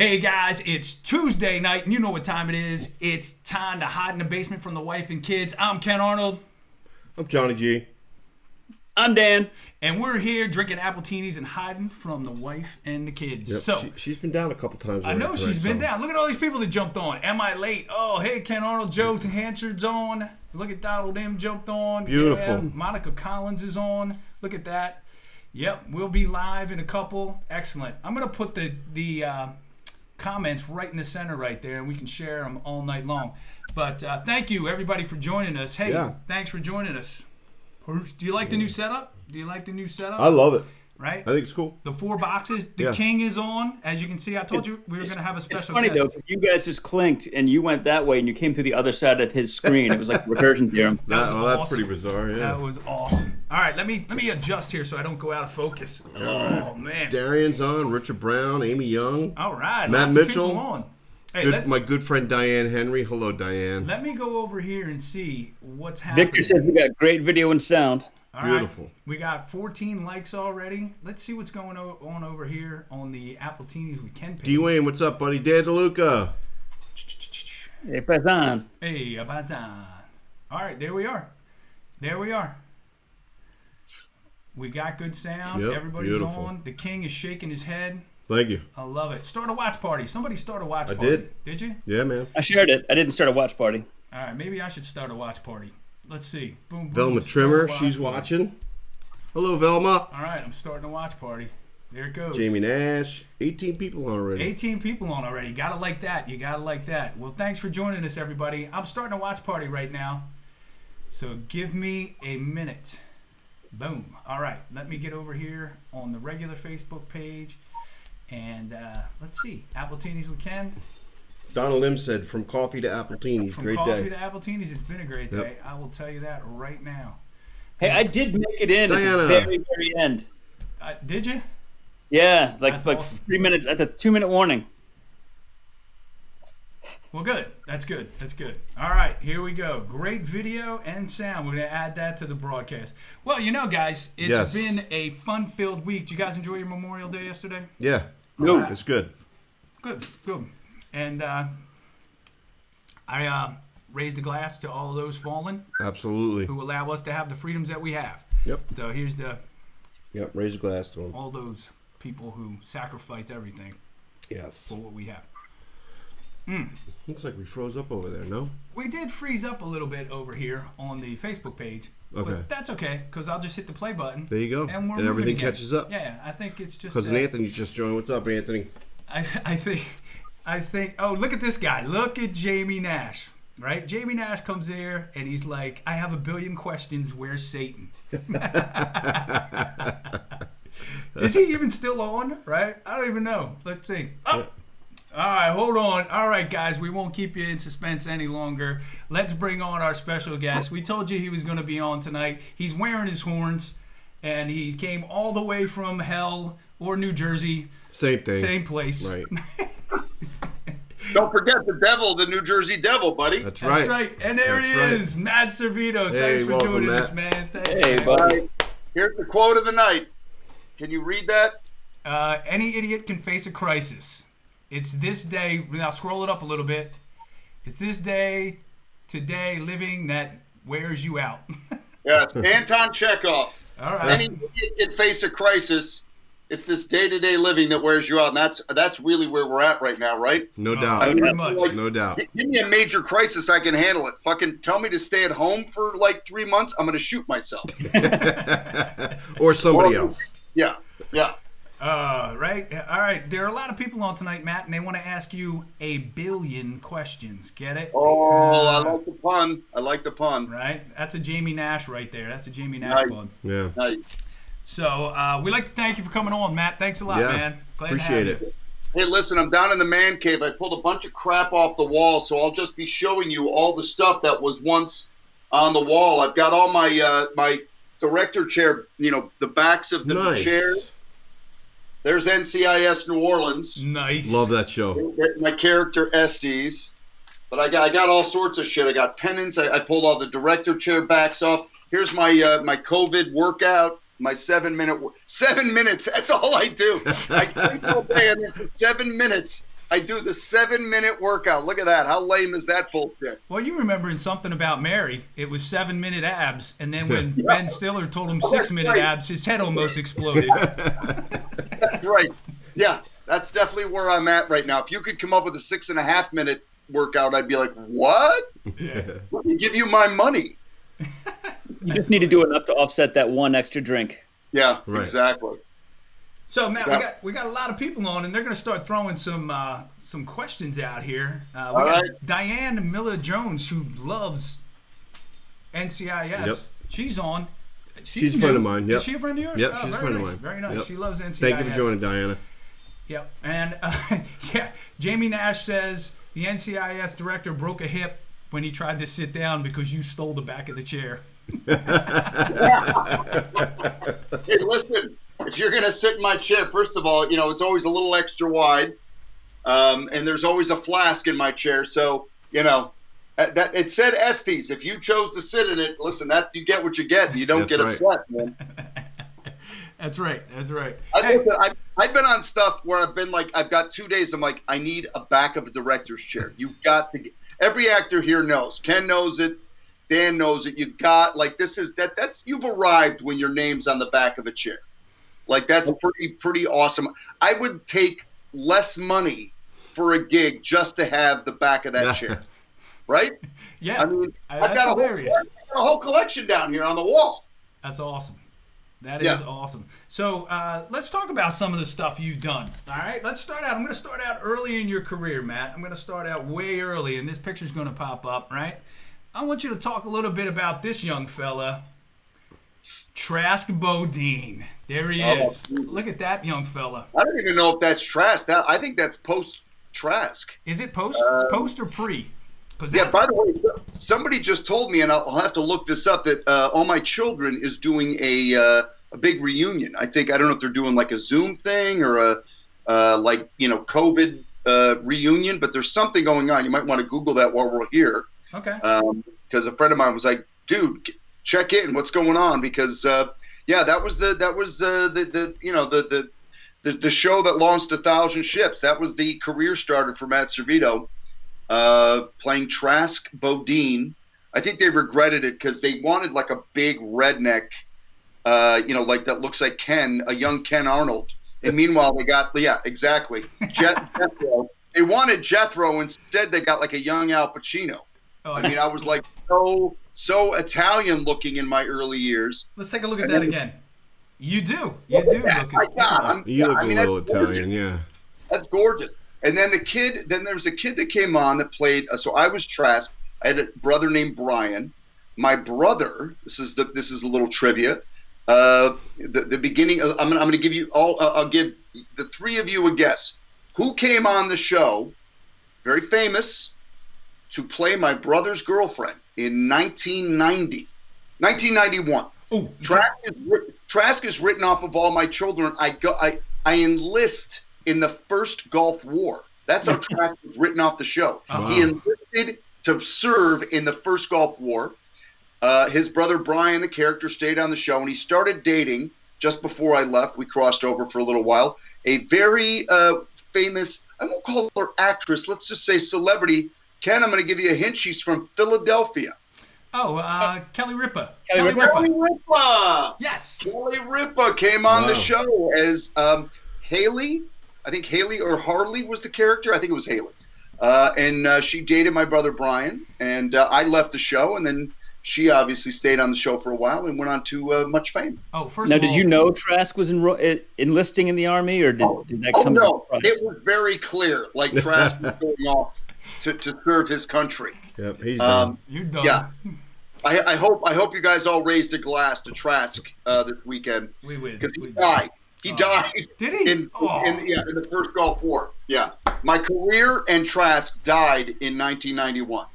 Hey guys, it's Tuesday night, and you know what time it is. It's time to hide in the basement from the wife and kids. I'm Ken Arnold. I'm Johnny G. I'm Dan. And we're here drinking appletinis and hiding from the wife and the kids. Yep. So she's been down a couple times. I know she's been down. Look at all these people that jumped on. Am I late? Oh, hey, Ken Arnold, Joe Hansard's on. Look at Donald M. jumped on. Beautiful. Yeah, Monica Collins is on. Look at that. Yep, we'll be live in a couple. Excellent. I'm going to put the comments right in the center right there, and we can share them all night long. But thank you, everybody, for joining us. Hey, Thanks for joining us. Do you like the new setup? I love it. Right? I think it's cool. The 4 boxes. The king is on. As you can see, I told you we were going to have a special It's funny, guest. though, because you guys just clinked, and you went that way, and you came through the other side of his screen. It was like a recursion theorem. That's pretty bizarre, yeah. That was awesome. All right, let me adjust here so I don't go out of focus. Oh, man. Darian's on, Richard Brown, Amy Young. All right. Matt Mitchell. On. Hey, my good friend Diane Henry. Hello, Diane. Let me go over here and see what's happening. Victor says we got great video and sound. All Beautiful. Right. We got 14 likes already. Let's see what's going on over here on the Appletinis we can pay. D-Wayne, what's up, buddy? Dan DeLuca. Hey, Pazan. Hey, Abazan. All right, there we are. We got good sound. Yep, Everybody's beautiful. on. The king is shaking his head. Thank you. I love it. Start a watch party. Somebody start a watch party. I did. Did you? Yeah, man. I shared it. I didn't start a watch party. All right, maybe I should start a watch party. Let's see. Boom, boom. Velma Start a Trimmer, watch she's party. watching. Hello, Velma. All right, I'm starting a watch party. There it goes. Jamie Nash. 18 people on already. 18 people on already. Gotta like that. You gotta like that. Well, thanks for joining us, everybody. I'm starting a watch party right now. So give me a minute. Boom. All right. Let me get over here on the regular Facebook page. And let's see. Appletinis we can. Donald M. said, from coffee to Appletinis. From Great coffee day. to Appletinis, it's been a great day. I will tell you that right now. Hey, I did make it in Diana. at the very, very end. Did you? Yeah, like awesome. 3 minutes at the 2-minute warning. Well, good. That's good. All right, here we go. Great video and sound. We're going to add that to the broadcast. Well, you know, guys, it's been a fun-filled week. Did you guys enjoy your Memorial Day yesterday? Yeah. No. Right. It's good. Good. And I raised a glass to all of those fallen Absolutely. who allow us to have the freedoms that we have. Yep. So here's the Yep. Raise a glass to them. all those people who sacrificed everything Yes. for what we have. Looks like we froze up over there, no? We did freeze up a little bit over here on the Facebook page. Okay. But that's okay, because I'll just hit the play button. There you go. And we're And everything moving again. catches up. Yeah, I think it's just... Cousin Anthony's just joined. What's up, Anthony? I think... Oh, look at this guy. Look at Jamie Nash, right? Jamie Nash comes there, and he's like, I have a billion questions. Where's Satan? Is he even still on, right? I don't even know. Let's see. Oh. All right, hold on. All right, guys, we won't keep you in suspense any longer. Let's bring on our special guest. We told you he was going to be on tonight. He's wearing his horns, and he came all the way from hell or New Jersey. Same thing. Same place. Right. Don't forget the devil, the New Jersey devil, buddy. That's right. That's right. And there he is, Matt Servitto. Hey, Thanks for welcome, joining Matt. us, man. Thanks, Hey, man. buddy. Here's the quote of the night. Can you read that? Any idiot can face a crisis. It's this day. Now scroll it up a little bit. It's this day, today, living that wears you out. Yes, Anton Chekhov. All right. Any idiot can face a crisis. It's this day-to-day living that wears you out, and that's really where we're at right now, right? No doubt. Pretty much. No doubt. Give me a major crisis, I can handle it. Fucking tell me to stay at home for like 3 months, I'm going to shoot myself. Or somebody else. Yeah. Right. All right. There are a lot of people on tonight, Matt, and they want to ask you a billion questions. Get it? Oh, I like the pun. Right. That's a Jamie Nash right there. That's a Jamie Nash pun. Yeah. Nice. So we'd like to thank you for coming on, Matt. Thanks a lot, Yeah. man. Glad Appreciate to have it. Hey, listen, I'm down in the man cave. I pulled a bunch of crap off the wall, so I'll just be showing you all the stuff that was once on the wall. I've got all my my director chair, the backs of the Nice. chairs. There's NCIS New Orleans. Nice. Love that show. My character Estes. But I got all sorts of shit. I got pennants. I pulled all the director chair backs off. Here's my my COVID workout. My 7 minute. 7 minutes. That's all I do. I drink all day, and then for 7 minutes, I do the 7-minute workout. Look at that. How lame is that bullshit? Well, you remembering something about Mary. It was 7-minute abs. And then when Ben Stiller told him 6-minute abs, his head almost exploded. That's right. Yeah, that's definitely where I'm at right now. If you could come up with a 6.5-minute workout, I'd be like, what? Yeah. Let me give you my money. You just need to do enough to offset that one extra drink. Yeah, Right. exactly. So Matt, we got a lot of people on, and they're going to start throwing some questions out here. We got right. Diane Miller Jones, who loves NCIS. Yep. She's on. She's a friend of mine. Yep. Is she a friend of yours? Yep, Oh, she's a very friend of nice. mine. Very nice. Yep. She loves NCIS. Thank you for joining, Diana. Yep. And yeah, Jamie Nash says the NCIS director broke a hip when he tried to sit down because you stole the back of the chair. Hey, listen, if you're going to sit in my chair, first of all, it's always a little extra wide, and there's always a flask in my chair. So, that it said Estes. If you chose to sit in it, listen, that you get what you get. You don't get upset, man. That's right. That's right. I've been on stuff where I've got 2 days. I'm like, I need a back of a director's chair. You've got to get. Every actor here knows. Ken knows it. Dan knows it. You got that's you've arrived when your name's on the back of a chair. Like that's pretty awesome. I would take less money for a gig just to have the back of that chair. Right? Yeah. I mean, that's hilarious. I've got a whole collection down here on the wall. That's awesome. That is awesome. So let's talk about some of the stuff you've done. All right, let's start out. I'm going to start out early in your career, Matt. I'm going to start out way early, and this picture's going to pop up, right? I want you to talk a little bit about this young fella, Trask Bodine. There he is. Look at that young fella. I don't even know if that's Trask. I think that's post-Trask. Is it post or pre? Yeah, by the way, somebody just told me, and I'll have to look this up, that All My Children is doing a big reunion. I don't know if they're doing like a Zoom thing or a COVID reunion, but there's something going on. You might want to Google that while we're here. Okay. Because a friend of mine was like, dude, check in. What's going on? Because that was the show that launched 1,000 ships. That was the career starter for Matt Servitto. Playing Trask Bodine. I think they regretted it because they wanted like a big redneck, like that looks like Ken, a young Ken Arnold. And meanwhile, they got, exactly, Jethro. They wanted Jethro. Instead, they got like a young Al Pacino. Oh, I mean, I was like so Italian looking in my early years. Let's take a look at that again. You do. You do look at You look a little Italian, yeah. That's gorgeous. And then there was a kid that came on that played. So I was Trask. I had a brother named Brian. My brother. This is a little trivia. The beginning. I'm going to give you all. I'll give the three of you a guess. Who came on the show? Very famous. To play my brother's girlfriend in 1991. Oh, Trask is written off of All My Children. I enlist in the first Gulf War. That's how Trask was written off the show. Uh-huh. He enlisted to serve in the first Gulf War. His brother Brian, the character, stayed on the show, and he started dating just before I left. We crossed over for a little while. A very famous, I won't call her actress, let's just say celebrity. Ken, I'm going to give you a hint. She's from Philadelphia. Oh, Kelly Ripa. Kelly Ripa. Kelly Ripa. Yes. Kelly Ripa came on the show as Haley. I think Haley or Harley was the character. I think it was Haley. And she dated my brother Brian. And I left the show. And then she obviously stayed on the show for a while and went on to much fame. Oh, first Now, of all, did you know Trask was enlisting in the Army, or did that come as a No, surprise? it was very clear. Like Trask was going off to serve his country. Yep, he's done. You're done. Yeah. I hope you guys all raised a glass to Trask this weekend. We win. Because he died. He died. Did he? In the first Gulf War. Yeah. My career and Trask died in 1991.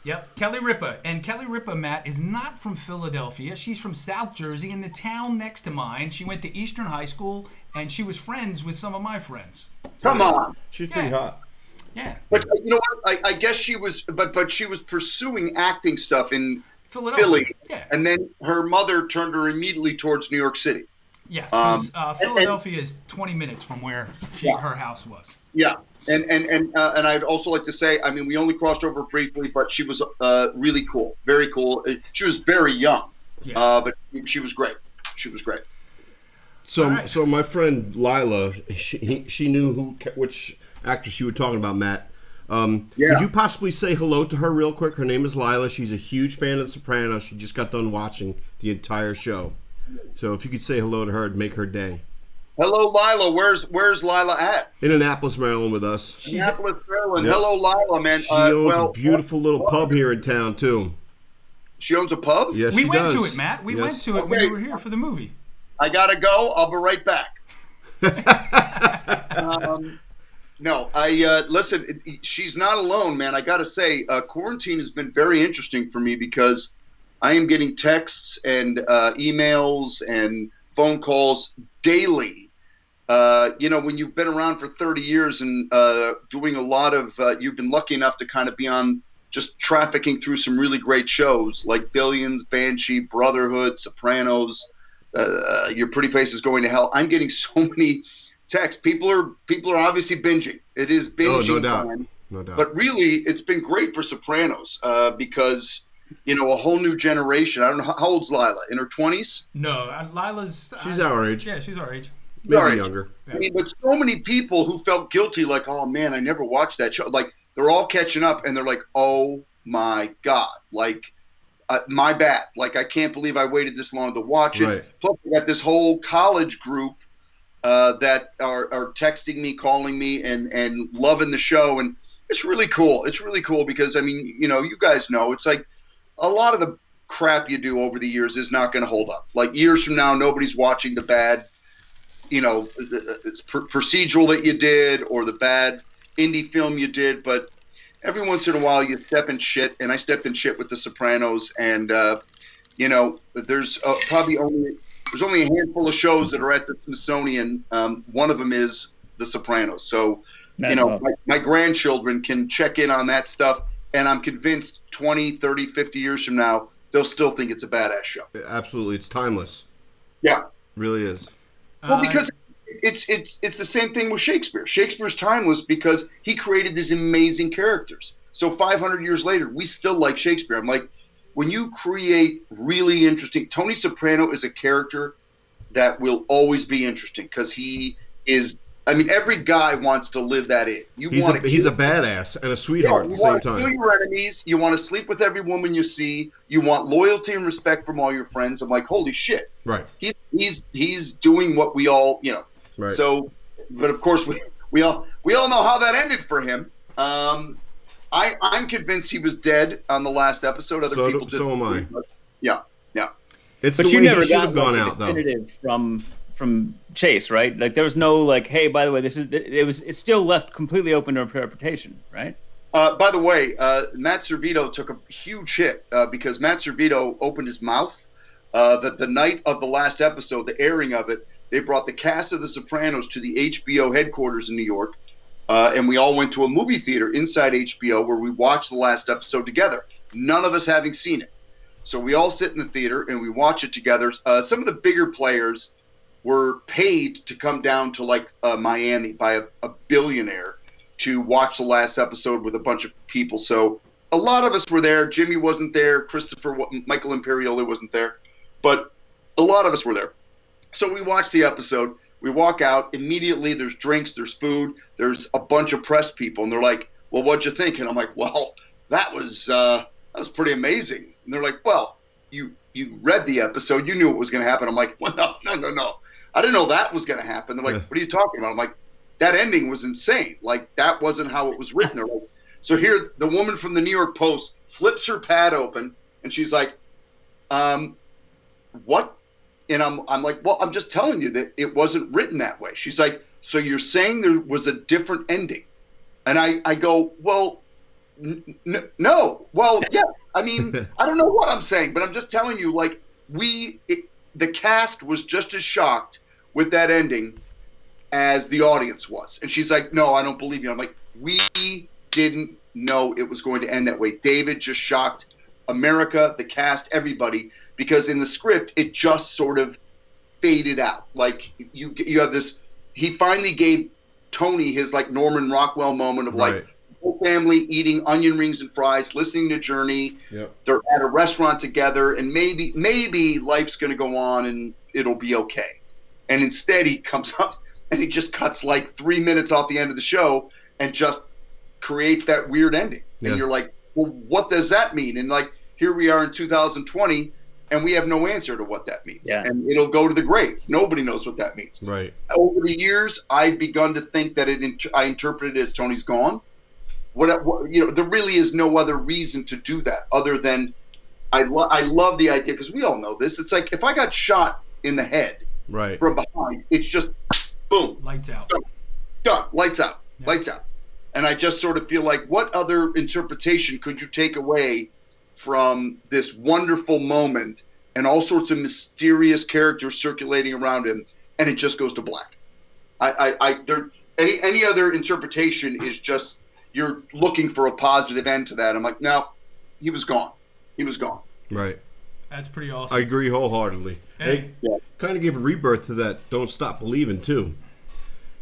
Yep, Kelly Ripa. And Kelly Ripa, Matt, is not from Philadelphia. She's from South Jersey in the town next to mine. She went to Eastern High School, and she was friends with some of my friends. Come on. She's pretty hot. Yeah. But you know what? I guess she was, but she was pursuing acting stuff in Philadelphia. Philly. Yeah. And then her mother turned her immediately towards New York City. Yes, because Philadelphia is 20 minutes from where her house was. Yeah, and I'd also like to say, I mean, we only crossed over briefly, but she was really cool, very cool. She was very young, but she was great. She was great. So my friend Lila, she knew which actress you were talking about, Matt. Could you possibly say hello to her real quick? Her name is Lila. She's a huge fan of The Sopranos. She just got done watching the entire show. So if you could say hello to her, it'd make her day. Hello, Lila. Where's Lila at? In Annapolis, Maryland, with us. Annapolis, Maryland. Yep. Hello, Lila, man. She owns a beautiful little pub here in town too. She owns a pub? Yes, we she went does. to it, Matt. We went to it when we were here for the movie. I gotta go. I'll be right back. No, listen. She's not alone, man. I gotta say, quarantine has been very interesting for me because I am getting texts and emails and phone calls daily. When you've been around for 30 years and doing a lot of, you've been lucky enough to kind of be on just trafficking through some really great shows like Billions, Banshee, Brotherhood, Sopranos. Your Pretty Face is Going to Hell. I'm getting so many texts. People are obviously binging. It is binging time. No doubt. But really, it's been great for Sopranos because a whole new generation. I don't know how old's Lila. In her 20s? No, Lila's. She's our age. Yeah, she's our age. Maybe younger. I mean, but so many people who felt guilty, like, oh man, I never watched that show. Like, they're all catching up, and they're like, oh my god, like. My bad. Like, I can't believe I waited this long to watch it. Right. Plus, we got this whole college group that are texting me, calling me, and loving the show. And it's really cool. It's really cool because, I mean, you guys know, it's like a lot of the crap you do over the years is not going to hold up. Like, years from now, nobody's watching the bad, procedural that you did or the bad indie film you did. But every once in a while you step in shit, and I stepped in shit with The Sopranos, and there's probably only a handful of shows that are at the Smithsonian. One of them is The Sopranos. So, my grandchildren can check in on that stuff, and I'm convinced 20, 30, 50 years from now, they'll still think it's a badass show. Absolutely. It's timeless. Yeah. It really is. Well, because it's the same thing with Shakespeare. Shakespeare's timeless because he created these amazing characters. So 500 years later, we still like Shakespeare. I'm like, when you create really interesting, Tony Soprano is a character that will always be interesting because he is. I mean, every guy wants to live that in. He's a badass and a sweetheart at the same time. You want to kill your enemies. You want to sleep with every woman you see. You want loyalty and respect from all your friends. I'm like, holy shit! Right. He's doing what we all Right. So, but of course we all know how that ended for him. I'm convinced he was dead on the last episode. Other people did. So am I. Yeah. It's but the you way never he should have got gone like, out, though. definitive from Chase, right? Like there was no like, hey, by the way, it's still left completely open to interpretation, right? By the way, Matt Servitto took a huge hit because Matt Servitto opened his mouth. The night of the last episode, the airing of it, they brought the cast of The Sopranos to the HBO headquarters in New York, and we all went to a movie theater inside HBO where we watched the last episode together, none of us having seen it. So we all sit in the theater and we watch it together. Some of the bigger players were paid to come down to like Miami by a billionaire to watch the last episode with a bunch of people. So a lot of us were there. Jimmy wasn't there. Michael Imperioli wasn't there. But a lot of us were there. So we watched the episode. We walk out. Immediately there's drinks, there's food, there's a bunch of press people. And they're like, well, what'd you think? And I'm like, well, that was pretty amazing. And they're like, well, you read the episode. You knew what was going to happen. I'm like, well, no. I didn't know that was going to happen. They're like, what are you talking about? I'm like, that ending was insane. Like, that wasn't how it was written. They're like, so here, the woman from the New York Post flips her pad open, and she's like, what? And I'm like, well, I'm just telling you that it wasn't written that way. She's like, so you're saying there was a different ending? And I go, well, no. Well, yeah. I mean, I don't know what I'm saying, but I'm just telling you, like, the cast was just as shocked with that ending as the audience was. And she's like, no, I don't believe you. I'm like, we didn't know it was going to end that way. David just shocked America, the cast, everybody, because in the script, it just sort of faded out. Like you have this. He finally gave Tony his like Norman Rockwell moment of like whole family eating onion rings and fries, listening to Journey. Yep. They're at a restaurant together, and maybe life's going to go on and it'll be okay. And instead, he comes up and he just cuts like 3 minutes off the end of the show and just creates that weird ending. Yeah. And you're like, well, what does that mean? And like, here we are in 2020, and we have no answer to what that means. Yeah. And it'll go to the grave. Nobody knows what that means. Right. Over the years, I've begun to think that I interpret it as Tony's gone. There really is no other reason to do that other than I love the idea, because we all know this. It's like if I got shot in the head from behind, it's just boom, lights out, done, lights out, lights out. And I just sort of feel like, what other interpretation could you take away from this wonderful moment and all sorts of mysterious characters circulating around him, and it just goes to black? Any other interpretation is just, you're looking for a positive end to that. I'm like, no, he was gone. He was gone. Right. That's pretty awesome. I agree wholeheartedly. Hey. Kind of gave a rebirth to that Don't Stop Believing, too.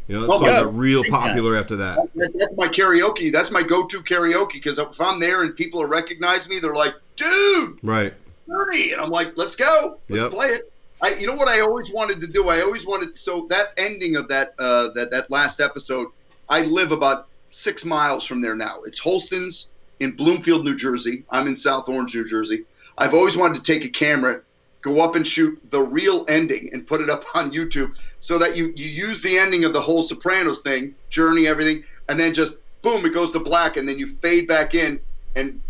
You know, that song got real popular after that. That's my karaoke. That's my go-to karaoke, because if I'm there and people recognize me, they're like, dude, right, Ernie. And I'm like, let's go. Let's play it. You know what I always wanted to do? So that ending of that last episode, I live about 6 miles from there now. It's Holston's in Bloomfield, New Jersey. I'm in South Orange, New Jersey. I've always wanted to take a camera, go up and shoot the real ending and put it up on YouTube, so that you use the ending of the whole Sopranos thing, Journey, everything, and then just boom, it goes to black, and then you fade back in, and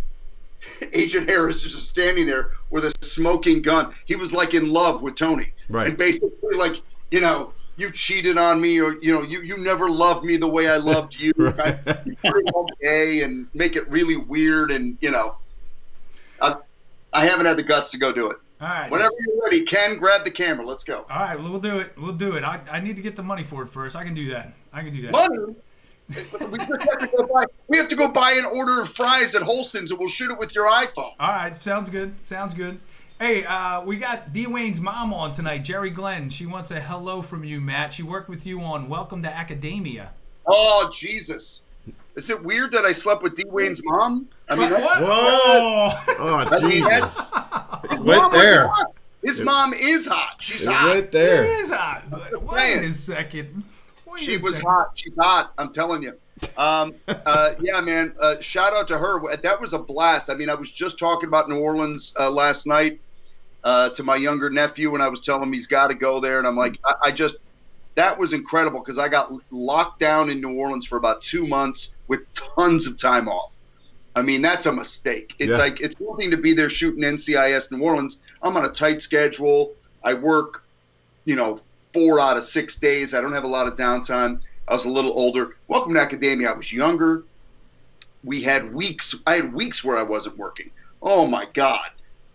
Agent Harris is just standing there with a smoking gun. He was like in love with Tony, right? And basically like, you cheated on me, or you never loved me the way I loved you. Right? You put it okay and make it really weird, and I haven't had the guts to go do it. All right. Whenever you're ready, Ken, grab the camera. Let's go. All right, we'll do it. We'll do it. I need to get the money for it first. I can do that. Money? We have to go buy an order of fries at Holston's, and we'll shoot it with your iPhone. All right, sounds good. Hey, we got D. Wayne's mom on tonight, Jerry Glenn. She wants a hello from you, Matt. She worked with you on Welcome to Academia. Oh, Jesus. Is it weird that I slept with D. Wayne's mom? I mean, what? Oh, Jesus. Right there. His mom is hot. She's hot. Right there. She is hot. But wait a second. She was hot. She's hot. I'm telling you. Yeah, man. Shout out to her. That was a blast. I mean, I was just talking about New Orleans last night to my younger nephew, and I was telling him he's got to go there. And I'm like, that was incredible, because I got locked down in New Orleans for about 2 months with tons of time off. I mean, that's a mistake. It's like, it's one thing to be there shooting NCIS New Orleans. I'm on a tight schedule. I work, 4 out of 6 days. I don't have a lot of downtime. I was a little older. Welcome to Academia. I was younger. I had weeks where I wasn't working. Oh my God.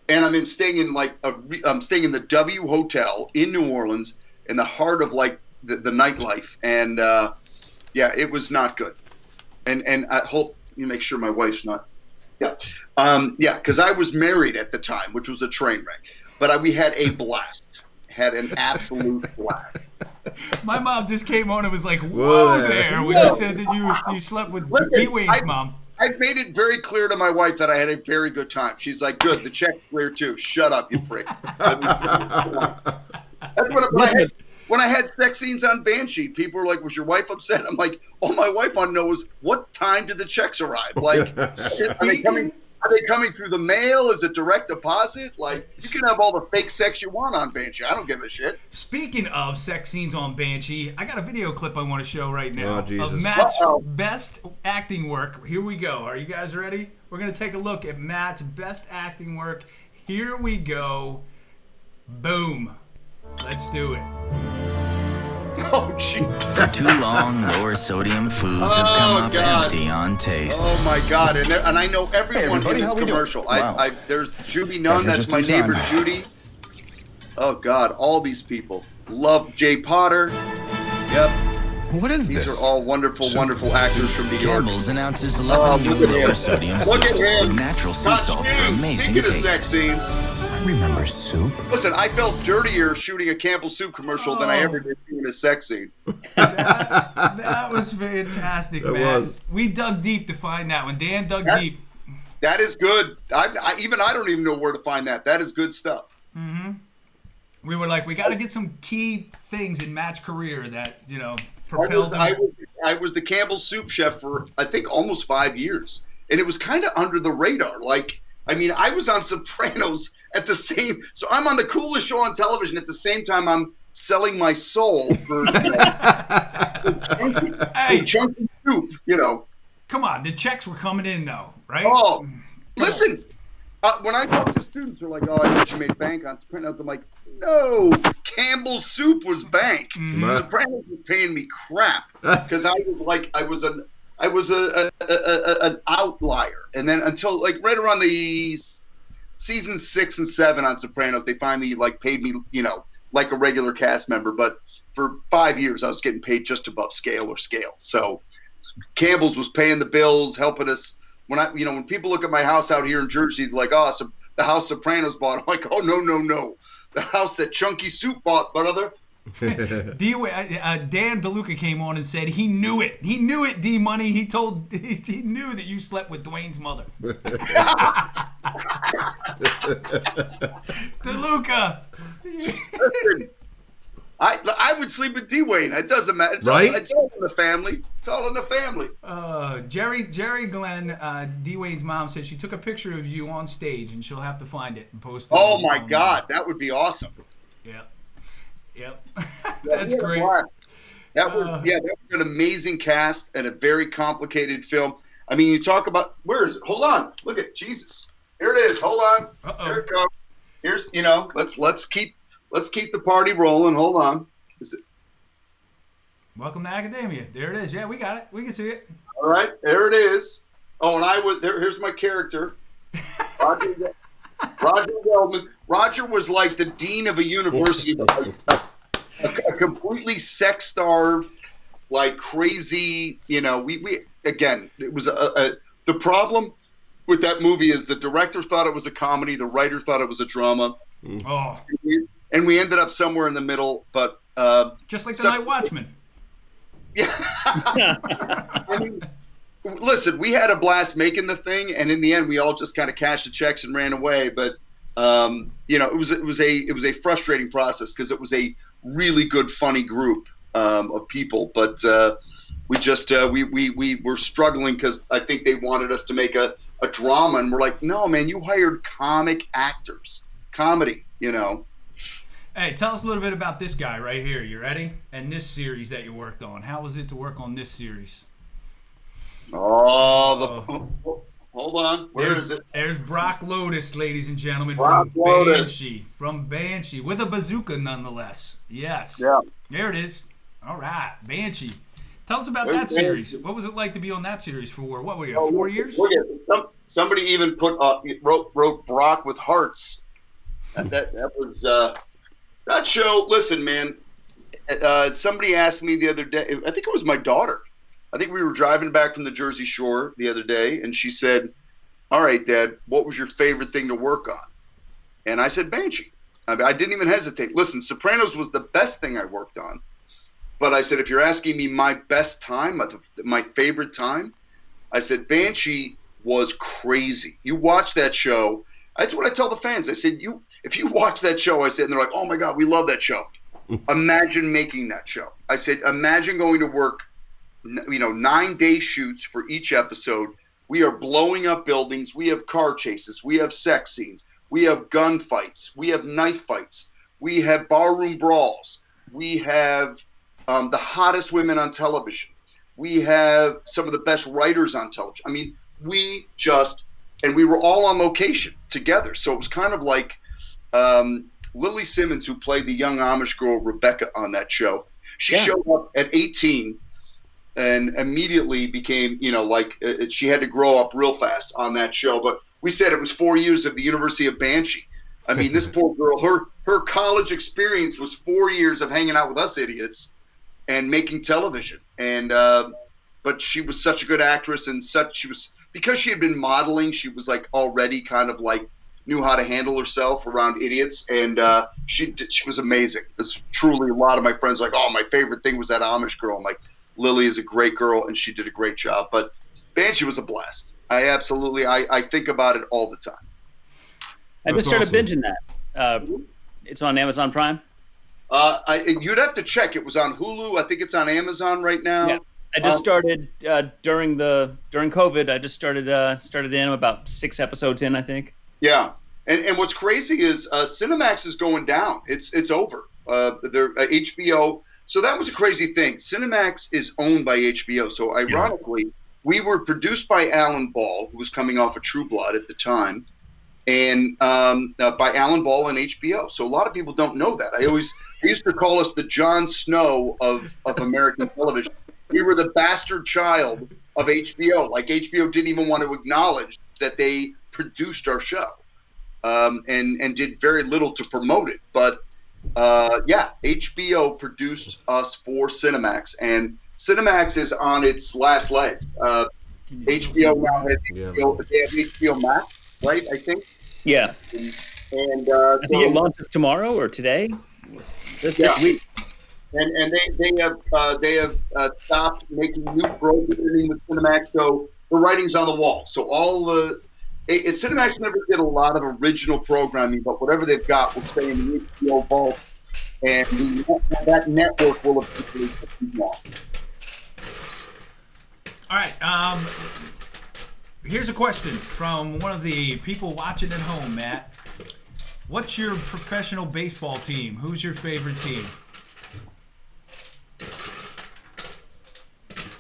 And I'm staying in the W Hotel in New Orleans, in the heart of like the nightlife. And it was not good. And I hope you make sure my wife's not. Because I was married at the time, which was a train wreck. But we had a blast. Had an absolute blast. My mom just came on and was like, whoa there, when you said that you slept with D. Wayne's mom. I've made it very clear to my wife that I had a very good time. She's like, good, the check's clear too. Shut up, you prick. That's when I had sex scenes on Banshee, people were like, was your wife upset? I'm like, all my wife want to know is, what time did the checks arrive? Like, are they coming through the mail? Is it direct deposit? Like, you can have all the fake sex you want on Banshee. I don't give a shit. Speaking of sex scenes on Banshee, I got a video clip I want to show right now of Matt's best acting work. Here we go. Are you guys ready? We're going to take a look at Matt's best acting work. Here we go. Boom. Let's do it. Oh, Jesus. For too long, lower sodium foods have come up empty on taste. Oh, my God. And I know everyone in this commercial. Wow. There's Judy Nunn. That's my neighbor, Judy. Oh, God. All these people. Love Jay Potter. Yep. What is These this? are all wonderful, wonderful actors from New York. Campbell's announces 11 new lower sodium Look at soups him. with natural sea salt for amazing Speaking of taste. sex scenes. remember soup. Listen, I felt dirtier shooting a Campbell's soup commercial than I ever did shooting a sex scene. That was fantastic, man. was. We dug deep to find that one. Dan dug deep. That is good. I don't even know where to find that. That is good stuff. Mm-hmm. We were like, we got to get some key things in Matt's career that, propelled him. I was the Campbell's soup chef for, I think, almost 5 years. And it was kind of under the radar. I was on Sopranos at the same, so I'm on the coolest show on television at the same time I'm selling my soul for, chunky soup, Come on, the checks were coming in though, right? Oh, listen, when I talk to students, they're like, "Oh, I thought you made bank on Sopranos." I'm like, "No, Campbell's soup was bank. Mm-hmm. Sopranos was paying me crap because I was an outlier." And then until right around the season 6 and 7 on Sopranos, they finally paid me, like a regular cast member. But for 5 years, I was getting paid just above scale. So Campbell's was paying the bills, helping us. When people look at my house out here in Jersey, they're like, "Oh, so the house Sopranos bought." I'm like, "Oh, no, the house that Chunky Soup bought, brother." Dan DeLuca came on and said he knew it. He knew it, D Money. He knew that you slept with Dwayne's mother. DeLuca. Listen, I would sleep with Dwayne. It doesn't matter. It's all in the family. It's all in the family. Jerry Glenn, Dwayne's mom, said she took a picture of you on stage and she'll have to find it and post it. Oh my God, that would be awesome. Yep. That's great. That was an amazing cast and a very complicated film. I mean, you talk about, where is it? Hold on. Look at Jesus. Here it is. Hold on. Uh-oh. Here it goes. Here's, let's keep the party rolling. Hold on. Is it? Welcome to Academia. There it is. Yeah, we got it. We can see it. All right, there it is. Oh, and here's my character. Roger Wellman. Roger was like the dean of a university, a completely sex-starved, crazy. We again, it was the problem with that movie is the director thought it was a comedy, the writer thought it was a drama. Oh. And we ended up somewhere in the middle, but just like the Night Watchman. Yeah. I mean, listen, we had a blast making the thing, and in the end, we all just kind of cashed the checks and ran away. But it was a frustrating process because it was a really good, funny group of people. But we just we were struggling because I think they wanted us to make a drama, and we're like, no, man, you hired comic actors, comedy, Hey, tell us a little bit about this guy right here. You ready? And this series that you worked on. How was it to work on this series? Hold on. Where is it? There's Brock Lotus, ladies and gentlemen, Brock Lotus. From Banshee, with a bazooka nonetheless. Yes. Yeah. There it is. All right, Banshee. Tell us about that series. What was it like to be on that series for? What were you, 4 years? Look at somebody even wrote Brock with hearts. That was that show. Listen, man. Somebody asked me the other day. I think it was my daughter. I think we were driving back from the Jersey Shore the other day, and she said, "All right, Dad, what was your favorite thing to work on?" And I said, "Banshee." I didn't even hesitate. Listen, Sopranos was the best thing I worked on. But I said, if you're asking me my best time, my favorite time, I said, Banshee was crazy. You watch that show. That's what I tell the fans. I said, if you watch that show, I said, and they're like, oh my God, we love that show. Imagine making that show. I said, imagine going to work, 9-day shoots for each episode. We are blowing up buildings. We have car chases. We have sex scenes. We have gun fights. We have knife fights. We have barroom brawls. We have the hottest women on television. We have some of the best writers on television. I mean, and we were all on location together. So it was kind of like Lily Simmons, who played the young Amish girl Rebecca on that show. She showed up at 18 and immediately became, she had to grow up real fast on that show. But we said it was 4 years of the University of Banshee. I mean, this poor girl, her college experience was 4 years of hanging out with us idiots and making television. And but she was such a good actress, and because she had been modeling, she was like already kind of like knew how to handle herself around idiots, and she was amazing. It's truly a lot of my friends like, oh, my favorite thing was that Amish girl. I'm like, Lily is a great girl, and she did a great job. But Banshee was a blast. I think about it all the time. I just started binging that. It's on Amazon Prime. You'd have to check. It was on Hulu. I think it's on Amazon right now. Yeah. I just started during COVID. I just started in. I'm about 6 episodes in, I think. Yeah, and what's crazy is Cinemax is going down. It's over. They're HBO. So that was a crazy thing. Cinemax is owned by HBO. So ironically, we were produced by Alan Ball, who was coming off of True Blood at the time, and by Alan Ball and HBO. So a lot of people don't know that. They used to call us the Jon Snow of American television. We were the bastard child of HBO. Like HBO didn't even want to acknowledge that they produced our show, and did very little to promote it. But HBO produced us for Cinemax, and Cinemax is on its last legs. HBO now has HBO Max, right? I think. Yeah. And I think it launches tomorrow or today. This week. And they have stopped making new programming with Cinemax, so the writing's on the wall. So Cinemax never did a lot of original programming, but whatever they've got will stay in the HBO vault, and that network will eventually keep on. All right. Here's a question from one of the people watching at home, Matt. What's your professional baseball team? Who's your favorite team?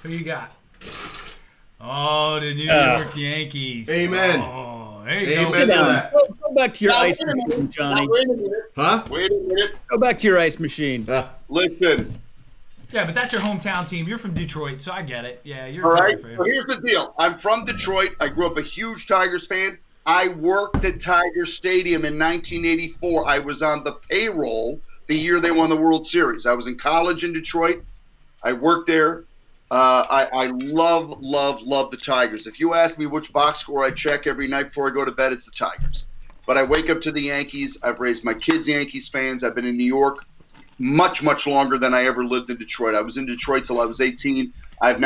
Who you got? Oh, the New York Yankees. Amen. Oh, there you Amen. go. Go back to your ice machine, Johnny. Wait a minute. Huh? Wait a minute. Go back to your ice machine. Listen. Yeah, but that's your hometown team. You're from Detroit, so I get it. Yeah, you're All a right. Tiger fan. So here's the deal. I'm from Detroit. I grew up a huge Tigers fan. I worked at Tiger Stadium in 1984. I was on the payroll the year they won the World Series. I was in college in Detroit. I worked there. I love the Tigers. If you ask me which box score I check every night before I go to bed, it's the Tigers. But I wake up to the Yankees. I've raised my kids Yankees fans. I've been in New York much longer than I ever lived in Detroit. I was in Detroit till I was 18. I'm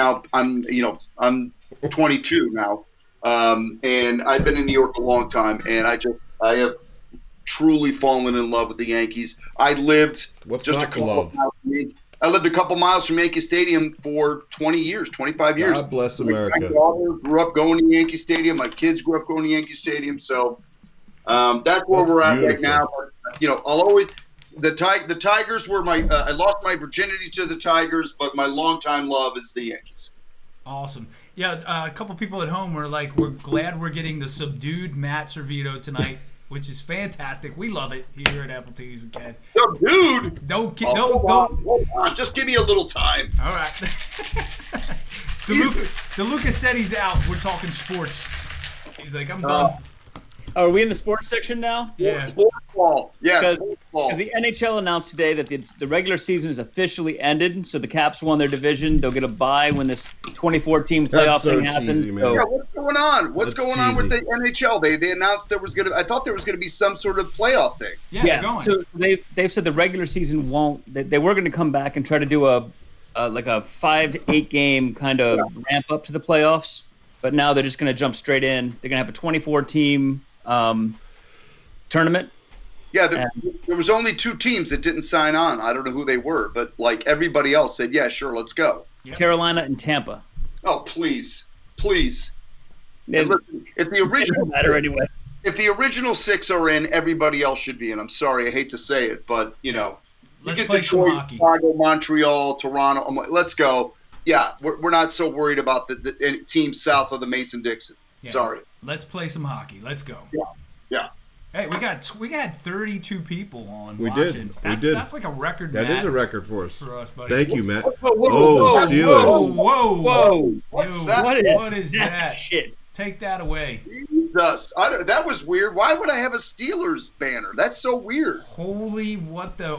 22 now, and I've been in New York a long time. And I have truly fallen in love with the Yankees. I lived just a couple of miles from Yankee. I lived a couple miles from Yankee Stadium for 20 years, 25 years. God bless America. My daughter grew up going to Yankee Stadium. My kids grew up going to Yankee Stadium. So that's where we're at right now. But, I'll always the Tigers were my. I lost my virginity to the Tigers, but my longtime love is the Yankees. Awesome. Yeah, a couple people at home were like, "We're glad we're getting the subdued Matt Servitto tonight." Which is fantastic. We love it here at Appletinis. We can. Dude! Don't. Hold on. Just give me a little time. All right. DeLuca said he's out. We're talking sports. He's like, I'm done. Are we in the sports section now? Yeah. Sports ball. Yeah, sports ball. Because the NHL announced today that the regular season is officially ended, so the Caps won their division. They'll get a bye when this 24-team playoff thing happens. Cheesy, so, yeah, what's going on? What's going on with the NHL? They announced I thought there was going to be some sort of playoff thing. Yeah, they're going. So they've said the regular season won't. They were going to come back and try to do a 5 to 8 game kind of ramp up to the playoffs, but now they're just going to jump straight in. They're going to have a 24-team tournament. Yeah, there was only 2 teams that didn't sign on. I don't know who they were, but like everybody else said, yeah, sure, let's go. Yep. Carolina and Tampa. Oh, please. Listen, if the original matter anyway. If the original 6 are in, everybody else should be in. I'm sorry, I hate to say it, but you Let's get play Detroit, some hockey. Chicago, Montreal, Toronto. I'm like, let's go. Yeah, we're not so worried about the teams south of the Mason-Dixon. Yeah. Sorry. Let's play some hockey. Let's go. Yeah. Hey, we had 32 people on We watching. did. That's like a record. That Matt, is a record for us. for us, buddy. Thank you, Matt. Whoa, Steelers. Whoa. What's Dude, that? What is that? Shit. Take that away. Jesus. That was weird. Why would I have a Steelers banner? That's so weird. Holy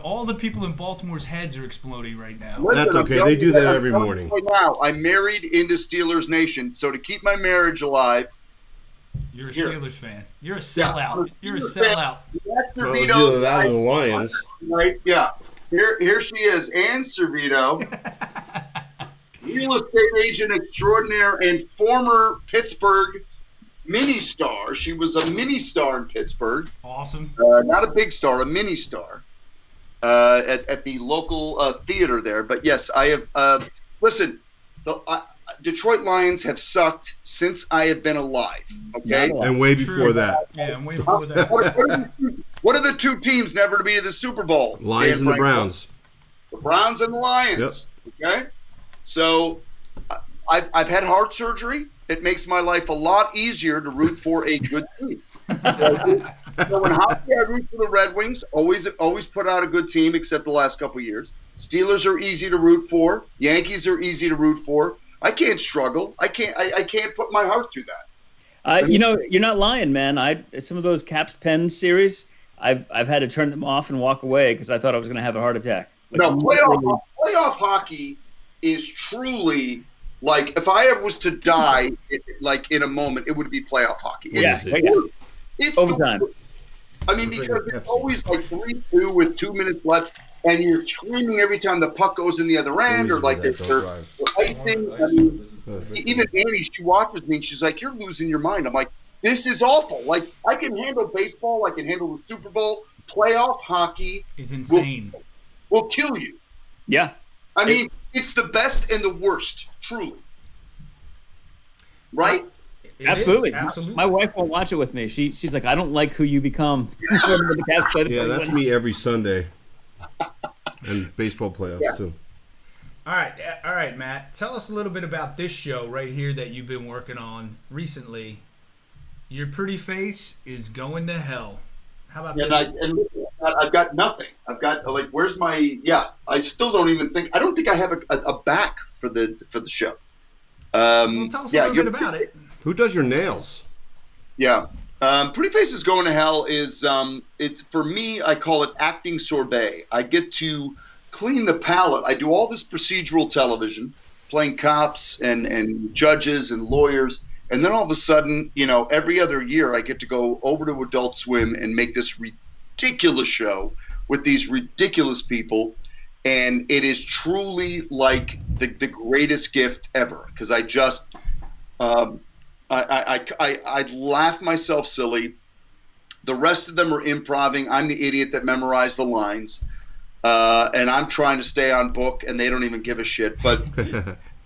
all the people in Baltimore's heads are exploding right now. Listen, That's okay. They do that every morning. Right now, I'm married into Steelers Nation, so to keep my marriage alive, You're a here. Steelers fan. You're a sellout. You're a sellout. Well, it was either that or the Lions. Right? Yeah. Here she is, Ann Servitto, real estate agent extraordinaire and former Pittsburgh mini star. She was a mini star in Pittsburgh. Awesome. Not a big star, a mini star at the local theater there. But yes, I have. Listen, the Detroit Lions have sucked since I have been alive. Okay, and way before that. Yeah, and way before that. What are the two teams never to be to the Super Bowl? Lions and the Browns. The Browns and the Lions. Yep. Okay, so I've had heart surgery. It makes my life a lot easier to root for a good team. So in hockey, I root for the Red Wings. Always put out a good team, except the last couple of years. Steelers are easy to root for. Yankees are easy to root for. I can't struggle. I can't put my heart through that. You're not lying, man. Some of those Caps Pens series, I've had to turn them off and walk away because I thought I was going to have a heart attack. No, playoff hockey is truly like if I ever was to die, like in a moment, it would be playoff hockey. It's overtime. I mean, because it's always like 3-2 with 2 minutes left, and you're screaming every time the puck goes in the other end, or like they're icing. I mean, even Annie, she watches me and she's like, "You're losing your mind." I'm like, "This is awful." Like I can handle baseball, I can handle the Super Bowl. Playoff hockey is insane. Will kill you. Yeah. I mean, it's the best and the worst, truly. Right? Absolutely. My wife won't watch it with me. She's like, I don't like who you become. Yeah, that's me every Sunday. And baseball playoffs, too. All right, Matt. Tell us a little bit about this show right here that you've been working on recently. Your pretty face is going to hell. How about this? I've got nothing. I've got where's my? Yeah, I still don't even think. I don't think I have a back for the show. Well, tell us a little bit about it. Who does your nails? Yeah, Pretty Faces Going to Hell is it's for me. I call it acting sorbet. I get to clean the palate. I do all this procedural television, playing cops and judges and lawyers. And then all of a sudden, every other year I get to go over to Adult Swim and make this ridiculous show with these ridiculous people. And it is truly like the greatest gift ever because I just I laugh myself silly. The rest of them are improvising. I'm the idiot that memorized the lines. And I'm trying to stay on book and they don't even give a shit. But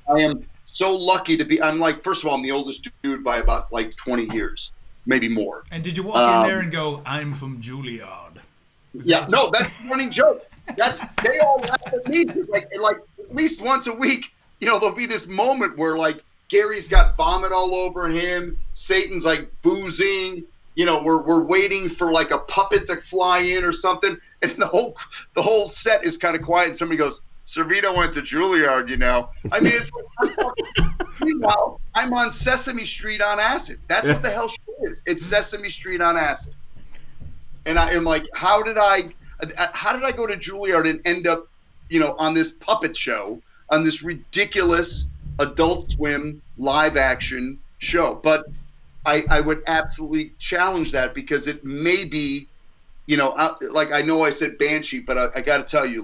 I am so lucky to be. I'm like, first of all, I'm the oldest dude by about 20 years, maybe more. And did you walk in there and go, "I'm from Juilliard"? That's a running joke. They all laugh at me. Like at least once a week, there'll be this moment where Gary's got vomit all over him. Satan's boozing. We're waiting for a puppet to fly in or something, and the whole set is kind of quiet. And somebody goes, "Servitto went to Juilliard, I mean, it's meanwhile, I'm on Sesame Street on acid. That's what the hell she is. It's Sesame Street on acid. And I am like, how did I go to Juilliard and end up, on this puppet show, on this ridiculous Adult Swim live action show? But I would absolutely challenge that because it may be, I know I said Banshee, but I got to tell you,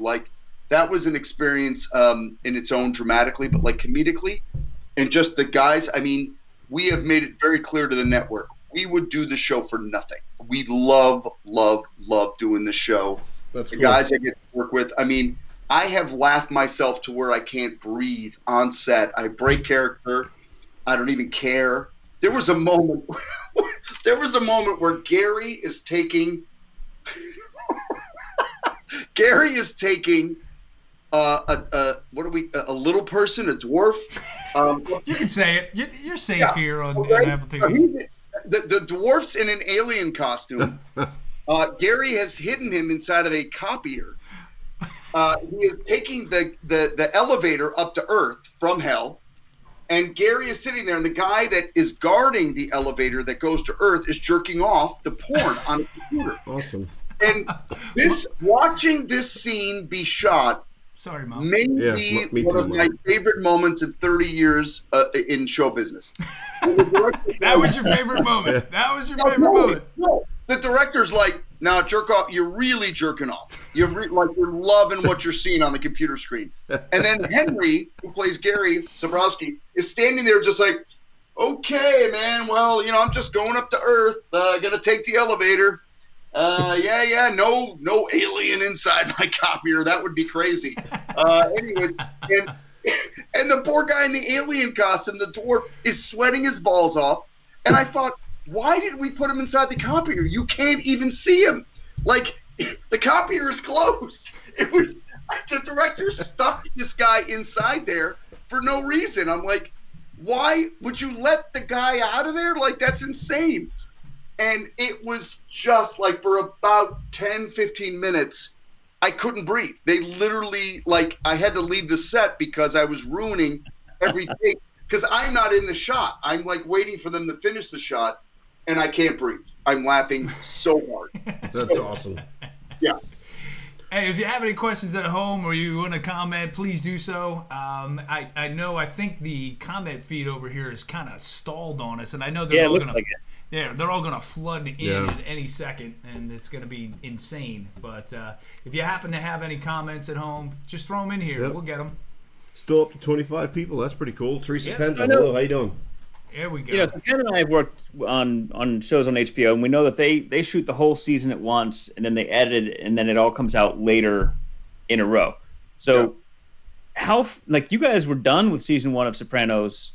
that was an experience in its own dramatically, but comedically. And just the guys, I mean, we have made it very clear to the network. We would do the show for nothing. We love, love, love doing the show. That's the cool. Guys I get to work with. I mean, I have laughed myself to where I can't breathe on set. I break character. I don't even care. There was a moment where Gary is taking a little person, a dwarf. You can say it. You're safe here on Appletinis. The dwarf's in an alien costume. Gary has hidden him inside of a copier. He is taking the elevator up to Earth from hell. And Gary is sitting there, and the guy that is guarding the elevator that goes to Earth is jerking off to porn on a computer. Awesome. And watching this scene be shot Sorry, Mom. Maybe me one too, of my favorite moments in 30 years in show business. That was your favorite moment. That was your favorite moment. No. The director's like, now jerk off. You're really jerking off. You're loving what you're seeing on the computer screen. And then Henry, who plays Gary Zabrowski, is standing there just like, okay, man. Well, I'm just going up to Earth. Gonna take the elevator. No alien inside my copier. That would be crazy. Anyways, and the poor guy in the alien costume, the dwarf, is sweating his balls off. And I thought, why did we put him inside the copier? You can't even see him. Like, the copier is closed. The director stuck this guy inside there for no reason. I'm like, why would you let the guy out of there? Like, that's insane. And it was just like for about 10, 15 minutes, I couldn't breathe. They literally, I had to leave the set because I was ruining every take because I'm not in the shot. I'm waiting for them to finish the shot, and I can't breathe. I'm laughing so hard. That's awesome. Yeah. Hey, if you have any questions at home or you want to comment, please do so. I think the comment feed over here is kind of stalled on us, and I know they're all going to flood in at any second, and it's going to be insane. But if you happen to have any comments at home, just throw them in here. Yep. We'll get them. Still up to 25 people. That's pretty cool. Teresa Penza, hello. How you doing? There we go. So Ken and I have worked on shows on HBO, and we know that they shoot the whole season at once, and then they edit it, and then it all comes out later in a row. So how you guys were done with season 1 of Sopranos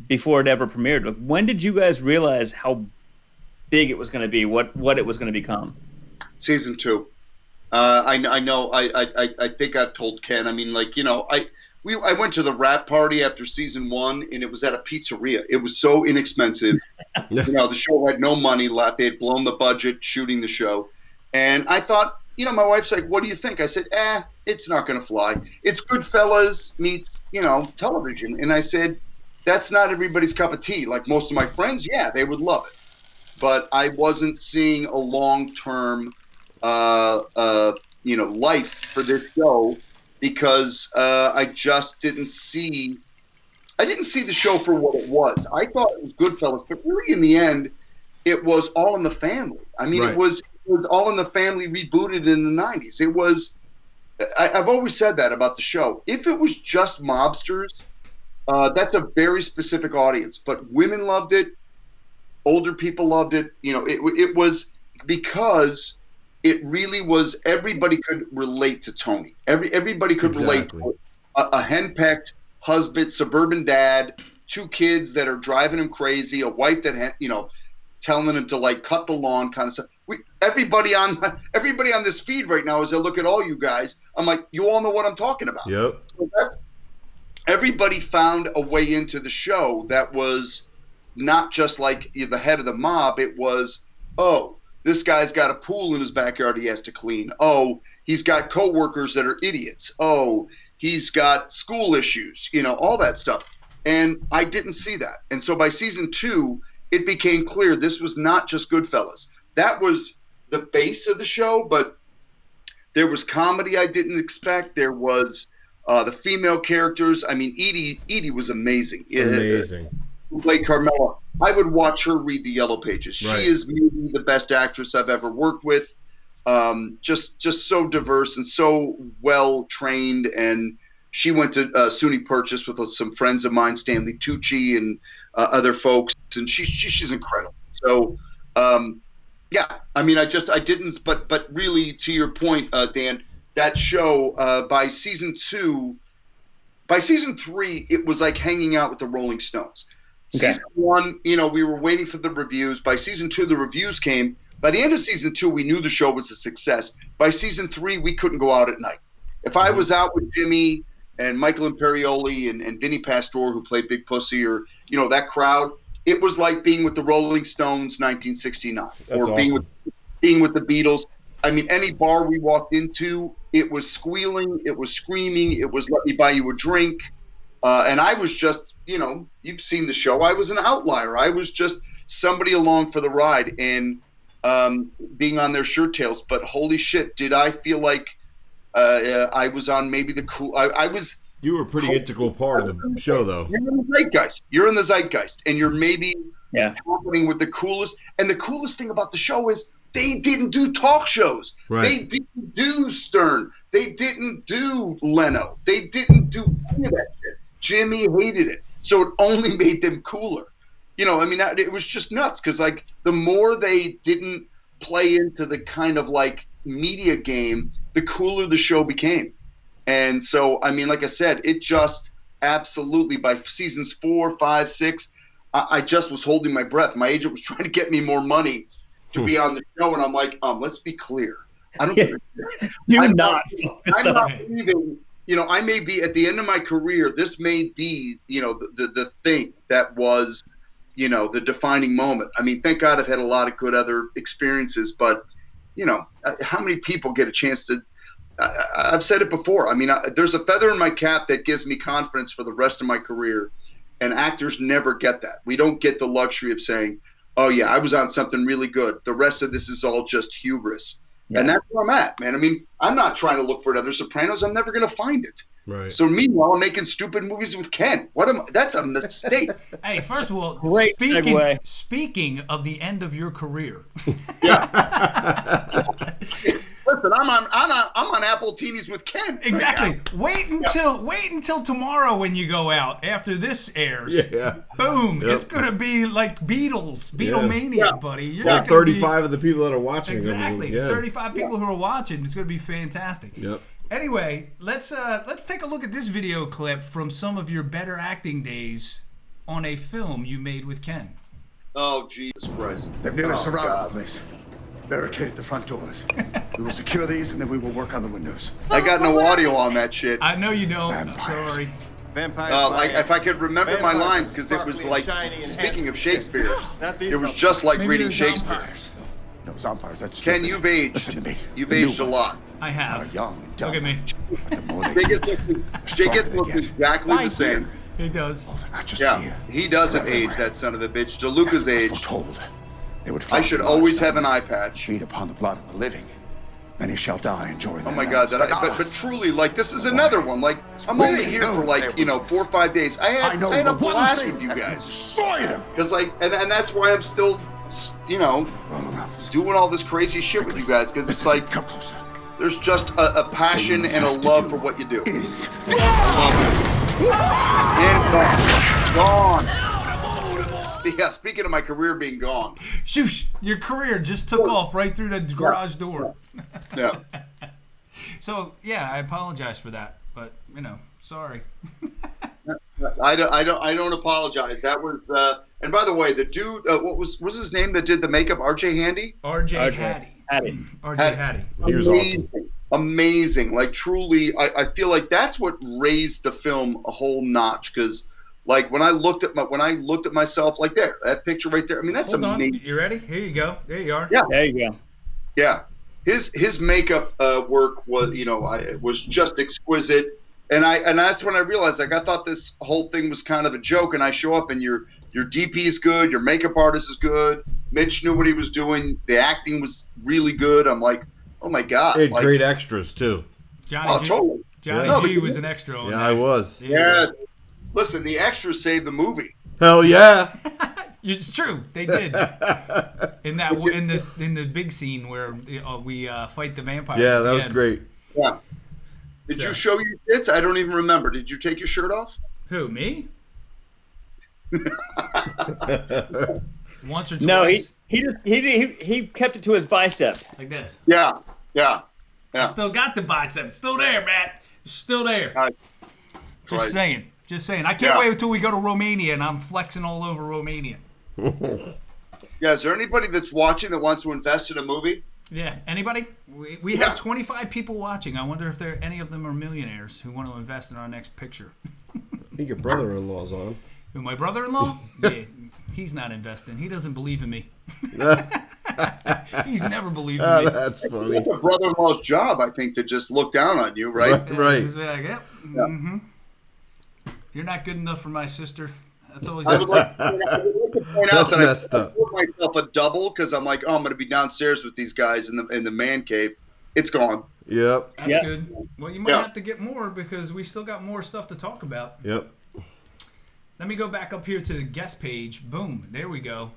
before it ever premiered. When did you guys realize how big it was going to be, what it was going to become? Season 2. I know. I think I've told Ken. I mean, I went to the wrap party after season 1, and it was at a pizzeria. It was so inexpensive. The show had no money left. They had blown the budget shooting the show. And I thought, my wife's like, what do you think? I said, it's not going to fly. It's Goodfellas meets, television. And I said, that's not everybody's cup of tea. Like most of my friends, they would love it. But I wasn't seeing a long-term, life for this show. Because I just didn't see the show for what it was. I thought it was Goodfellas, but really in the end, it was All in the Family. I mean, it was All in the Family rebooted in the 90s. It was. I've always said that about the show. If it was just mobsters, that's a very specific audience. But women loved it, older people loved it. It was because. It really was. Everybody could relate to Tony. Everybody could relate to a henpecked husband, suburban dad, 2 kids that are driving him crazy, a wife that telling him to cut the lawn, kind of stuff. Everybody on this feed right now, as I look at all you guys, I'm like, you all know what I'm talking about. Yep. So everybody found a way into the show that was not just like the head of the mob. It was this guy's got a pool in his backyard he has to clean. Oh, he's got coworkers that are idiots. Oh, he's got school issues, all that stuff. And I didn't see that. And so by season 2, it became clear this was not just Goodfellas. That was the base of the show, but there was comedy I didn't expect. There was the female characters. I mean, Edie was amazing. Amazing. Who played Carmela. I would watch her read the Yellow Pages. Right. She is maybe the best actress I've ever worked with. Just so diverse and so well trained. And she went to SUNY Purchase with some friends of mine, Stanley Tucci and other folks, and she's incredible. So I mean, I didn't. But really, to your point, Dan, that show by season 2, by season 3, it was like hanging out with the Rolling Stones. Okay. Season 1, we were waiting for the reviews. By season 2, the reviews came. By the end of season 2, we knew the show was a success. By season 3, we couldn't go out at night. If I was out with Jimmy and Michael Imperioli and Vinny Pastore, who played Big Pussy, or that crowd, it was like being with the Rolling Stones 1969, or being with the Beatles. I mean, any bar we walked into, it was squealing, it was screaming, it was let me buy you a drink. And I was just, you've seen the show. I was an outlier. I was just somebody along for the ride and being on their shirt tails. But holy shit, did I feel like I was on maybe the cool. I was. You were a pretty integral part of the show, though. You're in the zeitgeist. You're in the zeitgeist, and you're maybe happening with the coolest. And the coolest thing about the show is they didn't do talk shows. Right. They didn't do Stern. They didn't do Leno. They didn't do any of that shit. Jimmy hated it, so it only made them cooler. You know, I mean, it was just nuts because like the more they didn't play into the kind of like media game, the cooler the show became. And so, I mean, like I said, it just absolutely by seasons 4, 5, 6, I just was holding my breath. My agent was trying to get me more money to be on the show, and I'm like, let's be clear. I don't. I'm not leaving. You know, I may be at the end of my career. This may be, you know, the thing that was, you know, the defining moment. I mean, thank God I've had a lot of good other experiences, but you know, how many people get a chance to? I've said it before. I mean, there's a feather in my cap that gives me confidence for the rest of my career, and actors never get that. We don't get the luxury of saying, oh, yeah, I was on something really good. The rest of this is all just hubris. Yeah. And that's where I'm at, man. I mean, I'm not trying to look for another Sopranos. I'm never going to find it. Right. So meanwhile, I'm making stupid movies with Ken. That's a mistake. Hey, first of all, great segue. Speaking of the end of your career. Yeah. Listen, I'm on Appletinis with Ken. Exactly. Right Wait until tomorrow when you go out after this airs. Yeah. Boom! Yep. It's gonna be like Beatlemania, buddy. You're not 35 of the people that are watching. Exactly. 35 people who are watching. It's gonna be fantastic. Yep. Anyway, let's take a look at this video clip from some of your better acting days on a film you made with Ken. Oh Jesus Christ! They've nearly surrounded the place. Barricaded the front doors. We will secure these and then we will work on the windows. I got no audio on that shit. I know you don't. Vampires. Sorry. Like if I could remember my lines, because it was like, speaking of Shakespeare, it was just like reading Shakespeare. No, vampires, that's Ken, stupid. you've aged. Listen to me. You've The new aged a ones lot. I have. Are young and dumb. Look at me. But the more they Jake looks exactly the same. He does. Oh, they're not just Yeah, here. he doesn't They're age, everywhere. that son of a bitch. DeLuca's Yes, aged. foretold. They would I should always have an eye patch. Feed upon the blood of the living. Many shall die enjoying Oh their my God, merits, but truly, like, this is another one. Like, I'm only here for like, you know, 4 or 5 days. I had a blast with you guys. Destroy them. Because like, and that's why I'm still, you know, doing all this crazy shit with you guys. Because it's like, come closer. there's just a passion and a love for what you do. And gone. Yeah, speaking of my career being gone. Shoosh, your career just took off right through the garage door. Yeah. So, yeah, I apologize for that, but, you know, sorry. I don't apologize. That was and by the way, the dude, what was his name that did the makeup? RJ Handy? RJ Hattie. RJ Hattie. He was awesome. Amazing. Like, truly, I feel like that's what raised the film a whole notch, because like when I looked at myself, like that picture right there. I mean, that's amazing. You ready? Here you go. There you are. Yeah. There you go. Yeah. His makeup work was, you know, was just exquisite. And that's when I realized, like, I thought this whole thing was kind of a joke. And I show up and your DP is good, your makeup artist is good. Mitch knew what he was doing. The acting was really good. I'm like, oh my God. They had great extras too. Johnny G. Totally. Johnny G was an extra on that. I was. Yes. Listen, the extras saved the movie. Hell yeah. It's true. They did. In the big scene where we fight the vampire. Yeah, that was great. Yeah. Did you show your tits? I don't even remember. Did you take your shirt off? Who, me? Once or twice. No, he kept it to his bicep. Like this. Yeah. I still got the bicep. Still there, Matt. Still there. Just saying. I can't wait until we go to Romania and I'm flexing all over Romania. Yeah, is there anybody that's watching that wants to invest in a movie? Yeah, anybody? We have 25 people watching. I wonder if any of them are millionaires who want to invest in our next picture. I think your brother-in-law's on. Who, my brother-in-law? Yeah, he's not investing. He doesn't believe in me. He's never believed in me. That's funny. It's a brother-in-law's job, I think, to just look down on you, right? Right. He's like, yep. Mm-hmm. You're not good enough for my sister. That's always. I would like to point out That's messed up. I put myself a double because I'm like, oh, I'm going to be downstairs with these guys in the man cave. It's gone. Yep. That's good. Well, you might have to get more because we still got more stuff to talk about. Yep. Let me go back up here to the guest page. Boom. There we go.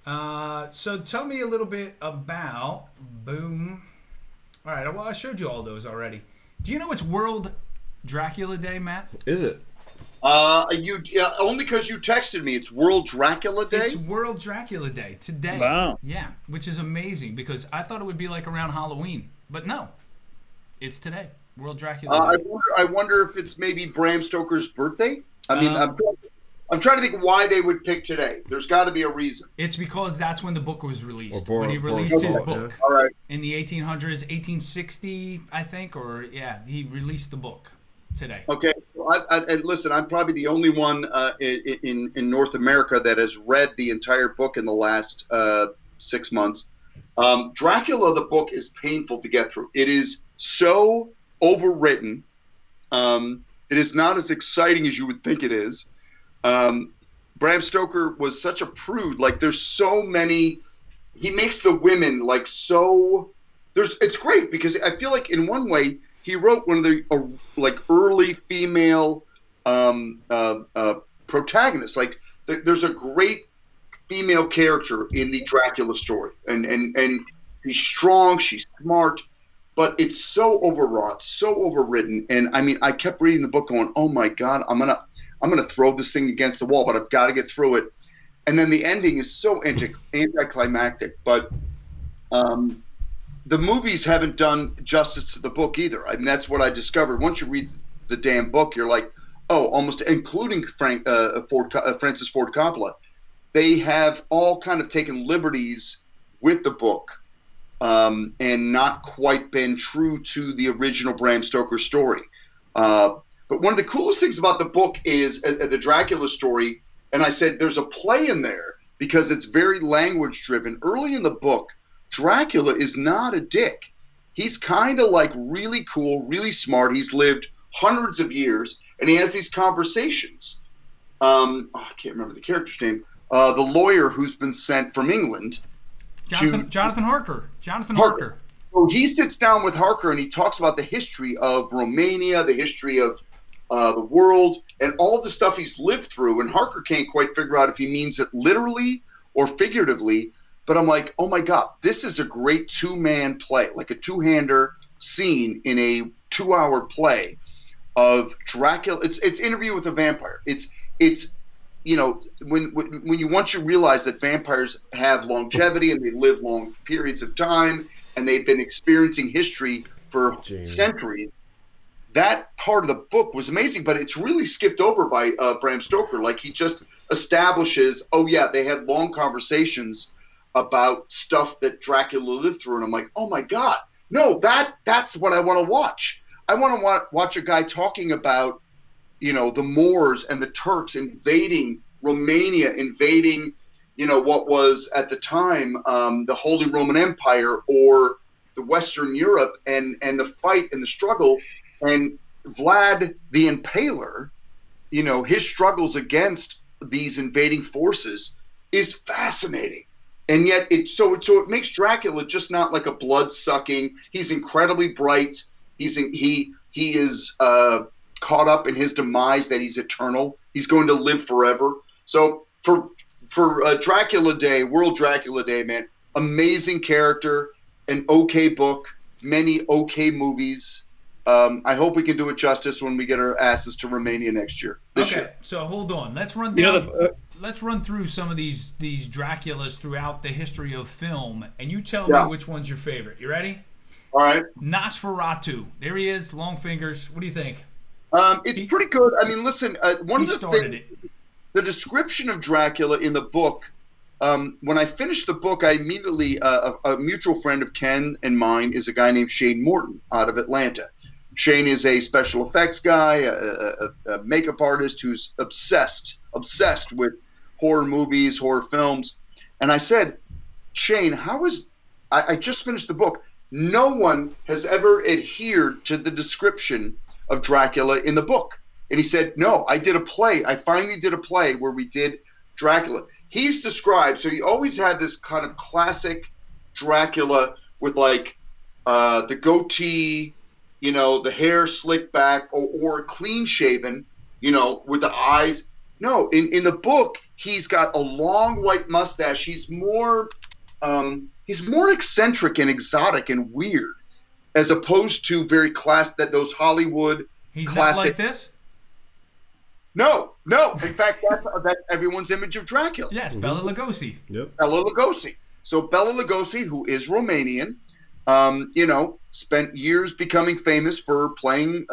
So tell me a little bit about boom. All right. Well, I showed you all those already. Do you know it's World Dracula Day, Matt? Is it? Only because you texted me. It's World Dracula Day. It's World Dracula Day today. Wow. Yeah, which is amazing because I thought it would be like around Halloween, but no, it's today. World Dracula Day. I wonder if it's maybe Bram Stoker's birthday. I mean, I'm trying to think why they would pick today. There's got to be a reason. It's because that's when the book was released. Or when he released his book. All right. In the 1800s, 1860, I think, he released the book today. Okay. And listen, I'm probably the only one in North America that has read the entire book in the last 6 months. Dracula, the book, is painful to get through. It is so overwritten. It is not as exciting as you would think it is. Bram Stoker was such a prude. Like, there's so many. He makes the women like so. It's great because I feel like in one way he wrote one of the early female protagonists. Like, there's a great female character in the Dracula story, and she's strong, she's smart, but it's so overwrought, so overwritten. And I mean, I kept reading the book, going, "Oh my God, I'm gonna throw this thing against the wall, but I've got to get through it." And then the ending is so anticlimactic. But the movies haven't done justice to the book either. I mean, that's what I discovered. Once you read the damn book, you're like, oh, almost including Francis Ford Coppola. They have all kind of taken liberties with the book and not quite been true to the original Bram Stoker story. But one of the coolest things about the book is the Dracula story, and I said there's a play in there because it's very language driven. Early in the book, Dracula is not a dick. He's kind of like really cool, really smart. He's lived hundreds of years, and he has these conversations. I can't remember the character's name. The lawyer who's been sent from England. Jonathan Harker. Jonathan Harker. So he sits down with Harker and he talks about the history of Romania, the history of the world, and all the stuff he's lived through. And Harker can't quite figure out if he means it literally or figuratively. But I'm like, oh my God, this is a great two-man play, like a two-hander scene in a 2-hour play of Dracula. It's Interview with a Vampire. It's you know, once you realize that vampires have longevity and they live long periods of time and they've been experiencing history for centuries, that part of the book was amazing, but it's really skipped over by Bram Stoker. Like, he just establishes, oh yeah, they had long conversations about stuff that Dracula lived through, and I'm like, oh my God, no, that's what I want to watch. I want to watch a guy talking about, you know, the Moors and the Turks invading Romania, invading, you know, what was at the time the Holy Roman Empire or the Western Europe, and the fight and the struggle, and Vlad the Impaler, you know, his struggles against these invading forces is fascinating. And yet it makes Dracula just not like a blood-sucking. He's incredibly bright. He is caught up in his demise, that he's eternal. He's going to live forever. So for Dracula Day, World Dracula Day, man, amazing character, an okay book, many okay movies. I hope we can do it justice when we get our asses to Romania next year. This year. So hold on. Let's run down. Let's run through some of these Draculas throughout the history of film, and you tell me which one's your favorite. You ready? All right. Nosferatu. There he is, long fingers. What do you think? It's pretty good. I mean, listen, one of the things, the description of Dracula in the book, when I finished the book, I immediately, a mutual friend of Ken and mine is a guy named Shane Morton out of Atlanta. Shane is a special effects guy, a makeup artist who's obsessed with horror movies, horror films. And I said, Shane, I just finished the book. No one has ever adhered to the description of Dracula in the book. And he said, no, I did a play. I finally did a play where we did Dracula. He's described, so he always had this kind of classic Dracula with like the goatee, the hair slicked back or clean shaven, with the eyes. No, in the book, he's got a long white mustache. He's more eccentric and exotic and weird, as opposed to very those Hollywood He's classic. not like this? No. In fact, that's everyone's image of Dracula. Yes, Bela Lugosi. Yep. Bela Lugosi. So Bela Lugosi, who is Romanian, spent years becoming famous for playing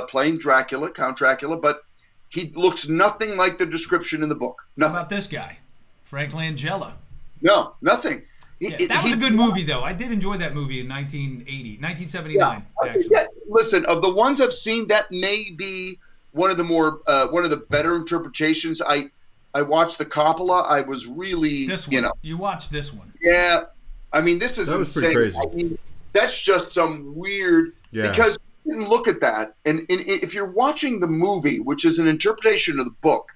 playing Dracula, Count Dracula, but he looks nothing like the description in the book. Nothing. How about this guy? Frank Langella. No, nothing. That was a good movie, though. I did enjoy that movie in 1979, actually. Yeah, listen, of the ones I've seen, that may be one of the better interpretations. I watched the Coppola. I was really, This one. You watched this one. Yeah. I mean, this is That was insane. pretty crazy. I mean, that's just some weird, because you can look at that, and if you're watching the movie, which is an interpretation of the book,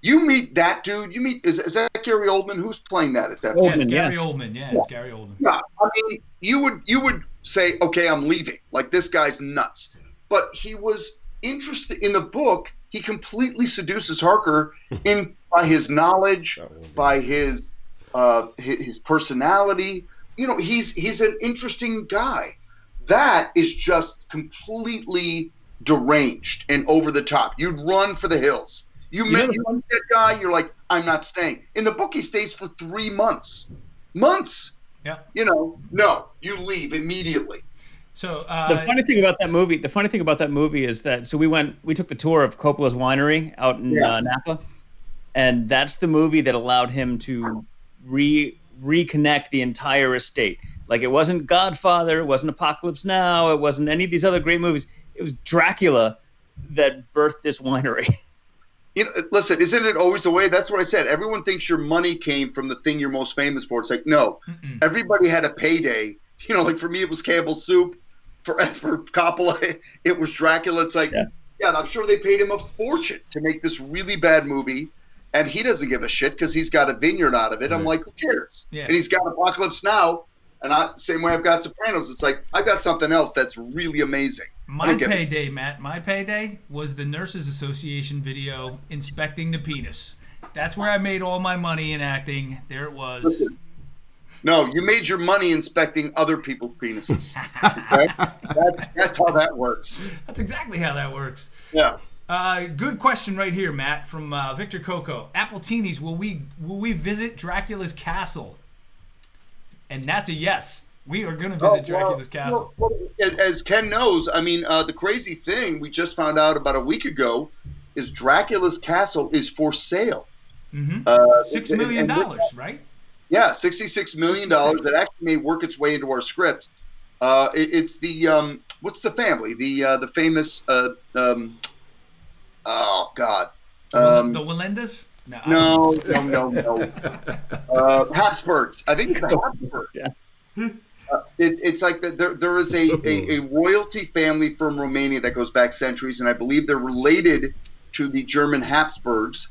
you meet that dude. Is that Gary Oldman? Who's playing that at that point? Yes, Gary Oldman. Yeah, it's Gary Oldman. Yeah, I mean, you would say, okay, I'm leaving. Like, this guy's nuts. But he was interested in the book. He completely seduces Harker by his knowledge, by his personality. He's an interesting guy. That is just completely deranged and over the top. You'd run for the hills. You met that guy, you're like, I'm not staying. In the book, he stays for 3 months. Months. Yeah. No, you leave immediately. So the funny thing about that movie is that we took the tour of Coppola's winery out in Napa, and that's the movie that allowed him to reconnect the entire estate. Like, it wasn't Godfather, it wasn't Apocalypse Now, it wasn't any of these other great movies. It was Dracula that birthed this winery. Listen, isn't it always the way? That's what I said. Everyone thinks your money came from the thing you're most famous for. It's like, no. Everybody had a payday. Like for me, it was Campbell's Soup. For Coppola, it was Dracula. It's like, I'm sure they paid him a fortune to make this really bad movie, and he doesn't give a shit because he's got a vineyard out of it. I'm like, who cares? Yeah. And he's got Apocalypse Now, and same way I've got Sopranos. It's like, I've got something else that's really amazing. My payday was the Nurses Association video inspecting the penis. That's where I made all my money in acting. There it was. No, you made your money inspecting other people's penises. Right? That's how that works. That's exactly how that works. Yeah. Good question right here, Matt, from Victor Coco. Appletinis, will we visit Dracula's castle? And that's a yes. We are going to visit Dracula's castle. Well, as Ken knows, I mean, the crazy thing we just found out about a week ago is Dracula's castle is for sale. Mm-hmm. $6 million, right? Yeah, $66 million. That actually may work its way into our script. It's the what's the family? The famous oh God. The Walendas? No. Habsburgs. I think it's the Habsburgs. Yeah. It's like there is a royalty family from Romania that goes back centuries, and I believe they're related to the German Habsburgs,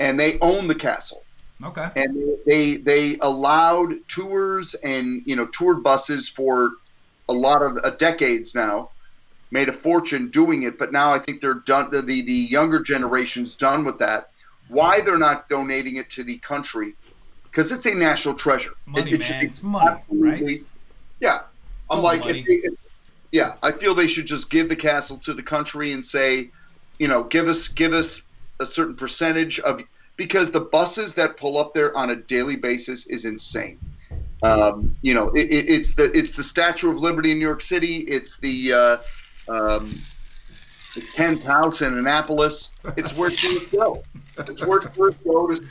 and they own the castle. Okay. And they allowed tours and toured buses for a lot of decades now, made a fortune doing it, but now I think they're done. The younger generation's done with that. Why they're not donating it to the country? Because it's a national treasure. Money, it's money, right? Yeah. I'm I feel they should just give the castle to the country and say, give us a certain percentage of, because the buses that pull up there on a daily basis is insane. It's the Statue of Liberty in New York City. It's the Ken's house in Annapolis. It's where tourists go. It's where tourists go to,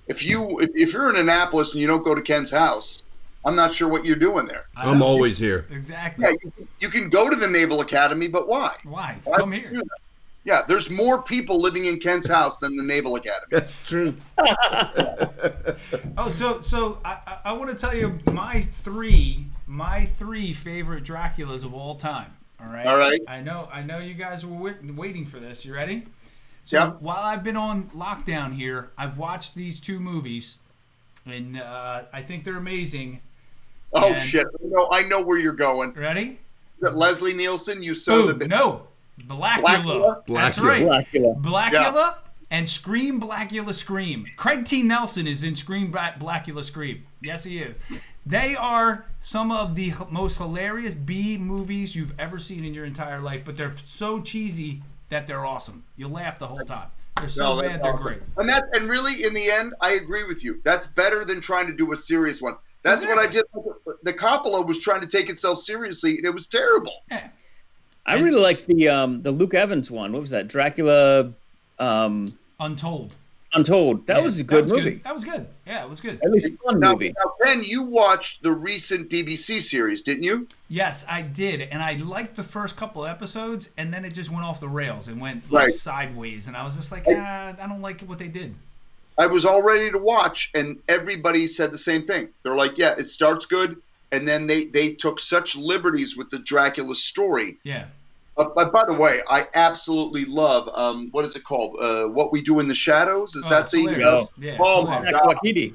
if you're in Annapolis and you don't go to Ken's house, I'm not sure what you're doing there. I'm always here. Exactly. Yeah, you can go to the Naval Academy, but why? Why? Come here. Yeah, there's more people living in Ken's house than the Naval Academy. That's true. So I want to tell you my three favorite Draculas of all time. All right. All right. I know you guys were waiting for this. You ready? So while I've been on lockdown here, I've watched these two movies, and I think they're amazing. Oh, And- shit. No, I know where you're going. Ready? Is it Leslie Nielsen? You son of a bitch. No. Blackula. That's right. Blackula. Blackula and Scream, Blackula, Scream. Craig T. Nelson is in Scream, Blackula, Scream. Yes, he is. They are some of the most hilarious B movies you've ever seen in your entire life, but they're so cheesy that they're awesome. You laugh the whole time. They're so bad, they're great. And really, in the end, I agree with you. That's better than trying to do a serious one. That's what I did. The Coppola was trying to take itself seriously, and it was terrible. Yeah. I really liked the Luke Evans one. What was that? Dracula Untold. Untold. That was a good movie. That was good. Yeah, it was good. At least a fun movie. Now, Ben, you watched the recent BBC series, didn't you? Yes, I did, and I liked the first couple episodes, and then it just went off the rails and went like sideways, and I was just like, I don't like what they did. I was all ready to watch, and everybody said the same thing. They're like, yeah, it starts good, and then they took such liberties with the Dracula story. Yeah. But by the way, I absolutely love what is it called? What We Do in the Shadows? Is that the? Hilarious. Yeah, oh my God! Wakiti.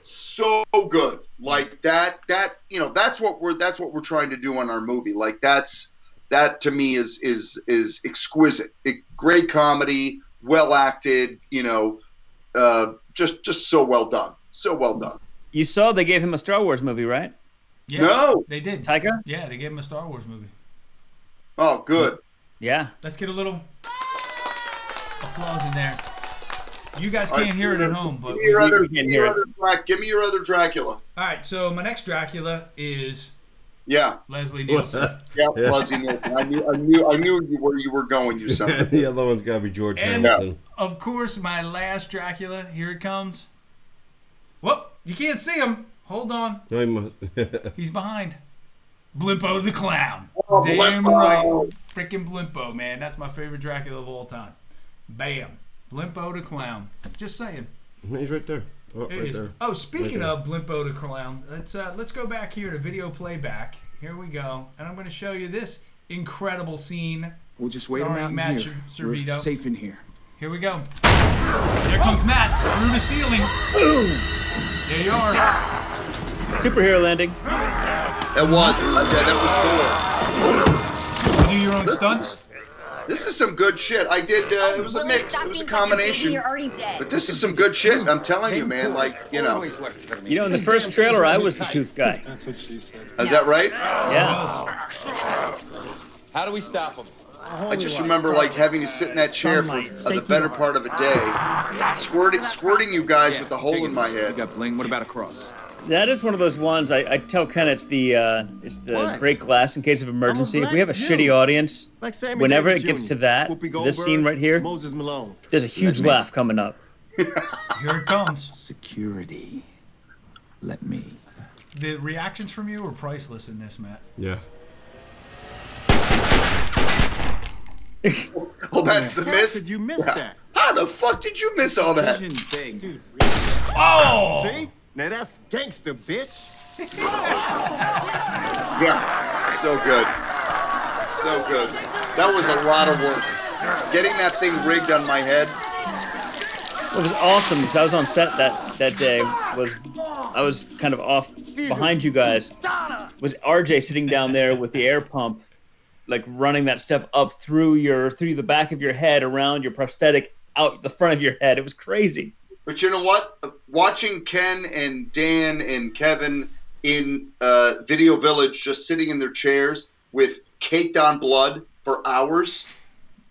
So good, like that. That's what we're trying to do on our movie. Like that to me is exquisite. Great comedy, well acted. Just so well done. So well done. You saw they gave him a Star Wars movie, right? Yeah, No, they did. Taika? Yeah, they gave him a Star Wars movie. Oh, good. Yeah. Let's get a little applause in there. You guys can't hear it at home, but we can hear it. Give me your other Dracula. All right, so my next Dracula is Yeah. Leslie Nielsen. Yeah, Leslie Nielsen. I knew where you were going, you son of a bitch. The other one's got to be George And Hamilton. of course, my last Dracula. Here it comes. Whoop! You can't see him. Hold on. He's behind. Blimpo the Clown. Oh, Damn Blimpo. right. Freaking Blimpo, man. That's my favorite Dracula of all time. Bam. Blimpo the Clown. Just saying. He's right there. Oh, It right is. there. Oh, speaking Right of Blimpo the Clown, let's go back here to video playback. Here we go. And I'm going to show you this incredible scene. We'll just wait him Starring out in Matt here. Servitto. We're safe in here. Here we go. There comes Matt through the ceiling. Boom. There you are. Superhero landing. That was cool. You do your own stunts? This is some good shit. I did. It was a mix. It was a combination. But this is some good shit. I'm telling you, man. Like, in the first trailer, I was the tooth guy. That's what she said. Is that right? Yeah. How do we stop them? I just remember like having to sit in that chair for the better part of a day, squirting you guys with the hole in my You head. got bling. What about a cross? That is one of those ones. I tell Ken it's the break glass in case of emergency. If we have a shitty audience, whenever it gets to this scene right here, Moses Malone. there's a huge laugh coming up. Here it comes. Security. Let me. The reactions from you are priceless in this, Matt. Yeah. Oh, that's the miss. How did you miss that? How the fuck did you miss all that? Vision thing. Dude. Oh! See? Now that's gangster, bitch. Yeah, so good. So good. That was a lot of work. Getting that thing rigged on my head. What was awesome because I was on set that day. I was kind of off behind you guys. Was RJ sitting down there with the air pump, like running that stuff up through the back of your head, around your prosthetic, out the front of your head. It was crazy. But you know what? Watching Ken and Dan and Kevin in Video Village just sitting in their chairs with caked on blood for hours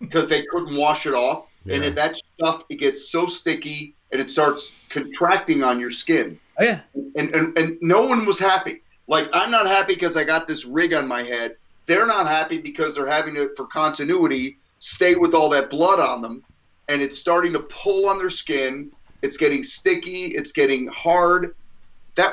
because they couldn't wash it off. Yeah. And that stuff, it gets so sticky and it starts contracting on your skin. Oh yeah. And no one was happy. Like, I'm not happy because I got this rig on my head. They're not happy because they're having to, for continuity, stay with all that blood on them. And it's starting to pull on their skin. It's getting sticky. It's getting hard.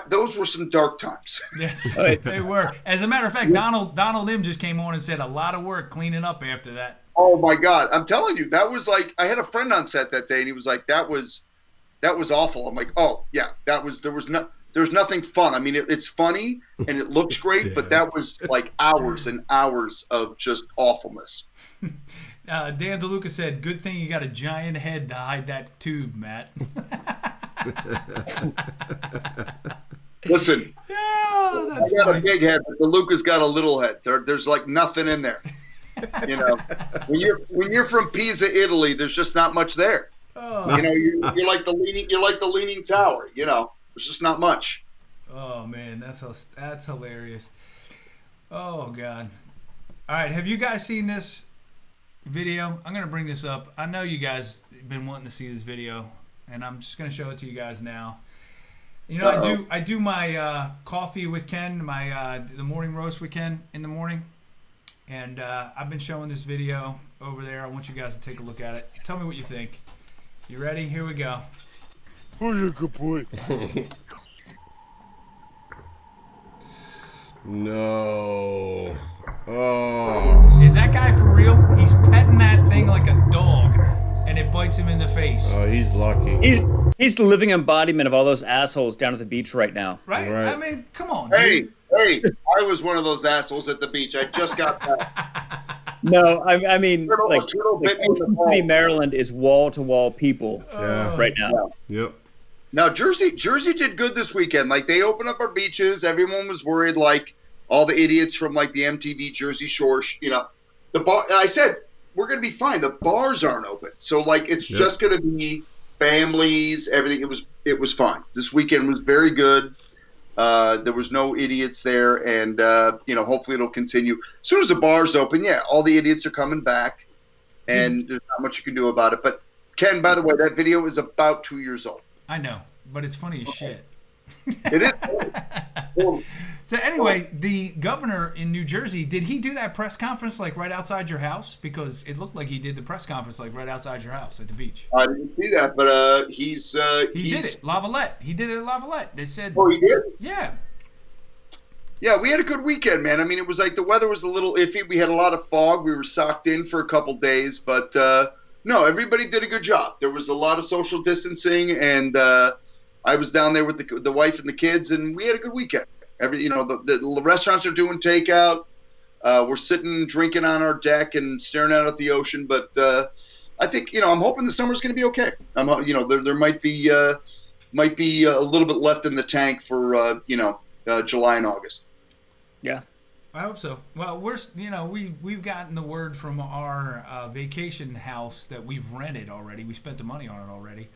Those were some dark times. Yes, they were. As a matter of fact, Donald Im just came on and said a lot of work cleaning up after that. Oh my God! I'm telling you, that was like, I had a friend on set that day, and he was like, "That was awful." I'm like, "Oh yeah, there's nothing fun. I mean, it's funny and it looks great, but that was like hours and hours of just awfulness." Dan DeLuca said, "Good thing you got a giant head to hide that tube, Matt." Listen, Yeah, That's I got funny. a big head, but DeLuca's got a little head. There's like nothing in there. You know, when you're from Pisa, Italy, there's just not much there. Oh. You know, you're like the leaning tower. You know, there's just not much. Oh man, that's hilarious. Oh God. All right, have you guys seen this video? I'm gonna bring this up. I know you guys have been wanting to see this video, and I'm just gonna show it to you guys now. You know, I do my coffee with Ken, my the morning roast with Ken in the morning, and I've been showing this video over there. I want you guys to take a look at it. Tell me what you think. You ready? Here we go. Good point. No. Oh. Is that guy for real? He's petting that thing like a dog, and it bites him in the face. Oh, he's lucky. He's the living embodiment of all those assholes down at the beach right now. Right? Right. I mean, come on. Hey, dude. I was one of those assholes at the beach. I just got back. No, I mean, Turtle like bit me in the Ocean ball. City, Maryland is wall-to-wall people Yeah. right now. Yep. Now Jersey did good this weekend. Like they opened up our beaches. Everyone was worried, like all the idiots from like the MTV Jersey Shore. You know, the bar. I said we're gonna be fine. The bars aren't open, so like it's just gonna be families. Everything. It was fine. This weekend was very good. There was no idiots there, and you know, hopefully it'll continue. As soon as the bars open, yeah, all the idiots are coming back, and there's not much you can do about it. But Ken, by the way, that video is about 2 years old. I know, but it's funny as shit. It is. So anyway, the governor in New Jersey, did he do that press conference like right outside your house? Because it looked like he did the press conference like right outside your house at the beach. I didn't see that, but He did it. Lavalette. He did it at Lavalette. They said. Oh, he did? Yeah. Yeah, we had a good weekend, man. I mean, it was like the weather was a little iffy. We had a lot of fog. We were socked in for a couple days, but no, everybody did a good job. There was a lot of social distancing, and I was down there with the wife and the kids, and we had a good weekend. The restaurants are doing takeout. We're sitting drinking on our deck and staring out at the ocean. But I think I'm hoping the summer's going to be okay. There might be a little bit left in the tank for July and August. Yeah. I hope so. Well, we've gotten the word from our vacation house that we've rented already. We spent the money on it already,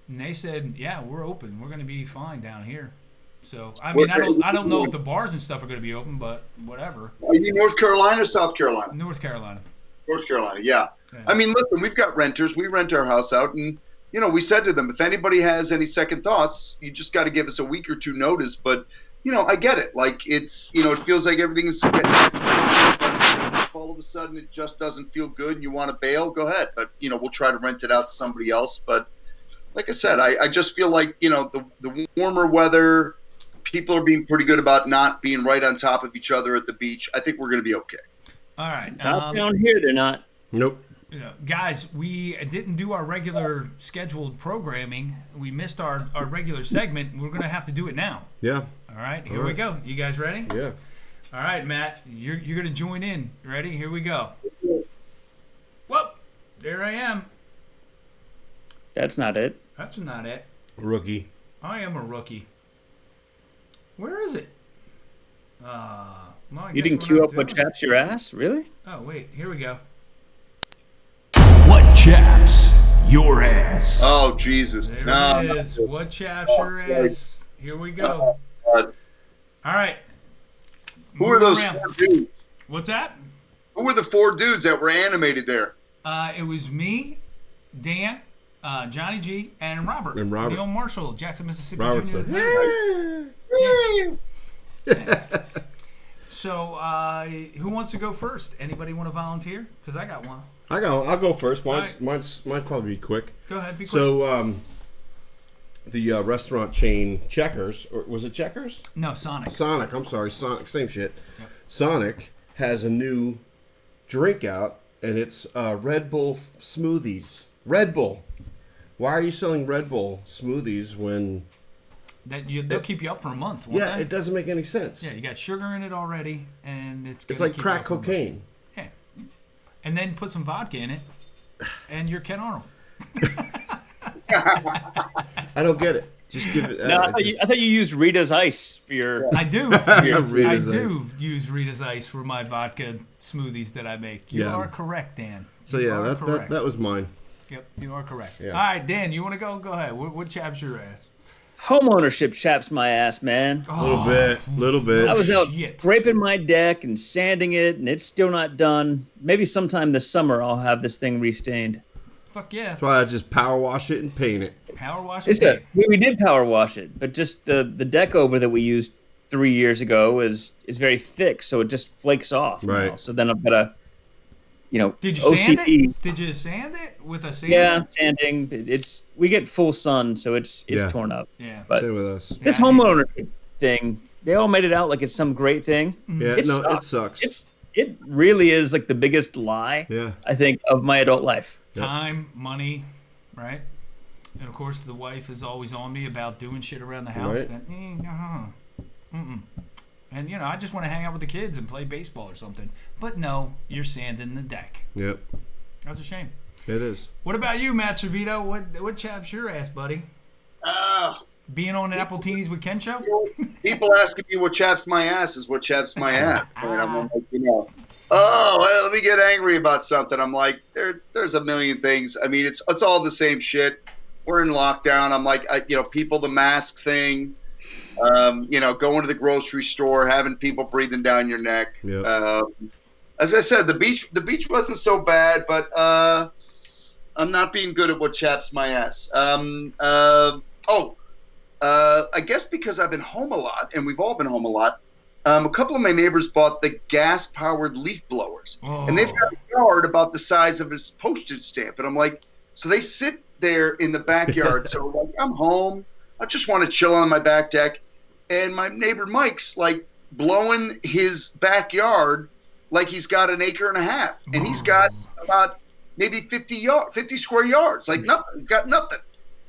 and they said, "Yeah, we're open. We're going to be fine down here." So I mean, I don't know if the bars and stuff are going to be open, but whatever. Are you North Carolina or South Carolina? North Carolina. North Carolina, yeah. I mean, listen, we've got renters. We rent our house out, and we said to them, if anybody has any second thoughts, you just got to give us a week or two notice. But I get it. Like it's it feels like everything's getting all of a sudden it just doesn't feel good, and you want to bail. Go ahead, but we'll try to rent it out to somebody else. But like I said, I just feel like the warmer weather. People are being pretty good about not being right on top of each other at the beach. I think we're going to be okay. All right. Not down here, they're not. Nope. Guys, we didn't do our regular scheduled programming. We missed our regular segment. We're going to have to do it now. Yeah. All right. Here we go. You guys ready? Yeah. All right, Matt. You're going to join in. Ready? Here we go. Whoop. There I am. That's not it. That's not it. Rookie. I am a rookie. Where is it? Well, You didn't queue up what chaps your ass? Really? Oh, wait. Here we go. What chaps your ass? Oh, Jesus. There No. it is. What chaps your ass? Here we go. All right. Who are those 4 dudes? What's that? Who were the 4 dudes that were animated there? It was me, Dan, Johnny G, and Robert. And Robert. Neil Marshall, Jackson, Mississippi Robert Jr. said, Yeah. So, who wants to go first? Anybody want to volunteer? Because I got one. I'll go first. Mine's right. probably be quick. Go ahead, be quick. So, the restaurant chain Checkers, or was it Checkers? No, Sonic. Sonic. I'm sorry, Sonic. Same shit. Yep. Sonic has a new drink out, and it's Red Bull smoothies. Red Bull. Why are you selling Red Bull smoothies when? They'll keep you up for a month. Won't Yeah, they? it doesn't make any sense. Yeah, you got sugar in it already, and it's like keep crack you up for a month. cocaine. Yeah, and then put some vodka in it, and you're Ken Arnold. I don't get it. Just give it. No, I thought you used Rita's Ice for your. I do. I do use Rita's Ice for my vodka smoothies that I make. You are correct, Dan. So yeah, that was mine. Yep, you are correct. Yeah. All right, Dan, you want to go? Go ahead. What chaps your ass? Home ownership chaps my ass, man. A little bit. I was out scraping my deck and sanding it, and it's still not done. Maybe sometime this summer I'll have this thing restained. Fuck yeah. That's why I just power wash it and paint it. Power wash it? We did power wash it, but just the deck over that we used 3 years ago is very thick, so it just flakes off. Right. Now. So then I've got to, Did you OCD. sand it? Did you sand it with a sander? Yeah, sanding. We get full sun, so it's torn up. Yeah. But same with us. This homeownership thing, they all made it out like it's some great thing. Yeah, it sucks. It really is like the biggest lie, I think, of my adult life. Time, money, right? And of course, the wife is always on me about doing shit around the house. Right. And I just want to hang out with the kids and play baseball or something. But no, you're sanding the deck. Yep. That's a shame. It is. What about you, Matt Servitto? What chaps your ass, buddy? Being on Appletinis with Ken show? People asking me what chaps my ass is what chaps my ass. And I'm like, well, let me get angry about something. I'm like, there's a million things. I mean, it's all the same shit. We're in lockdown. I'm like, people, the mask thing, going to the grocery store, having people breathing down your neck. Yep. As I said, the beach wasn't so bad, but I'm not being good at what chaps my ass. I guess because I've been home a lot, and we've all been home a lot, a couple of my neighbors bought the gas-powered leaf blowers. And they've got a yard about the size of his postage stamp. And I'm like, so they sit there in the backyard. So like, I'm home. I just want to chill on my back deck. And my neighbor Mike's like blowing his backyard like he's got an acre and a half. And he's got about maybe 50 square yards. Like nothing. He's got nothing.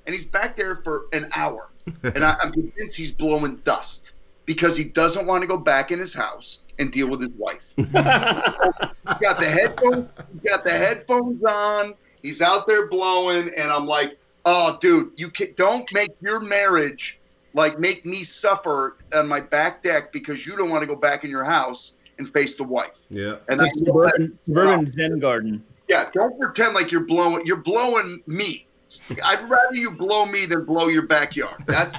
And he's back there for an hour. And I'm convinced he's blowing dust because he doesn't want to go back in his house and deal with his wife. He's got the headphones on. He's out there blowing, and I'm like, oh, dude, don't make your marriage make me suffer on my back deck because you don't want to go back in your house and face the wife. Yeah. And it's a suburban Zen garden. Yeah, don't pretend like you're blowing me. I'd rather you blow me than blow your backyard. That's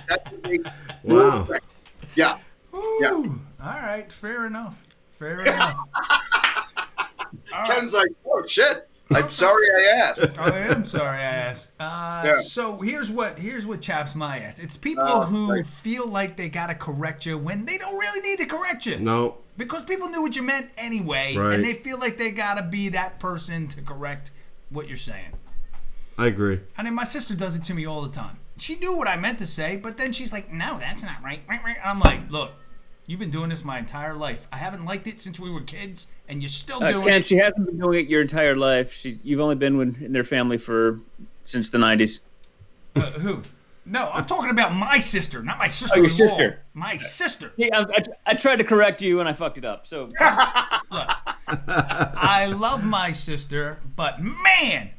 wow. Yeah. Ooh, yeah. All right. Fair enough. Ken's like, oh shit. I'm sorry I asked. I am sorry I asked. So here's what chaps my ass. It's people who feel like they gotta correct you when they don't really need to correct you. No. Because people knew what you meant anyway, right. And they feel like they gotta be that person to correct what you're saying. I agree. I mean, my sister does it to me all the time. She knew what I meant to say, but then she's like, no, that's not right. I'm like, look, you've been doing this my entire life. I haven't liked it since we were kids, and you're still doing Ken, it. She hasn't been doing it your entire life. You've only been in their family since the 90s. Who? No, I'm talking about my sister, not my sister-in-law. Oh, your sister. My sister. Yeah, I tried to correct you, and I fucked it up. So, look, I love my sister, but man,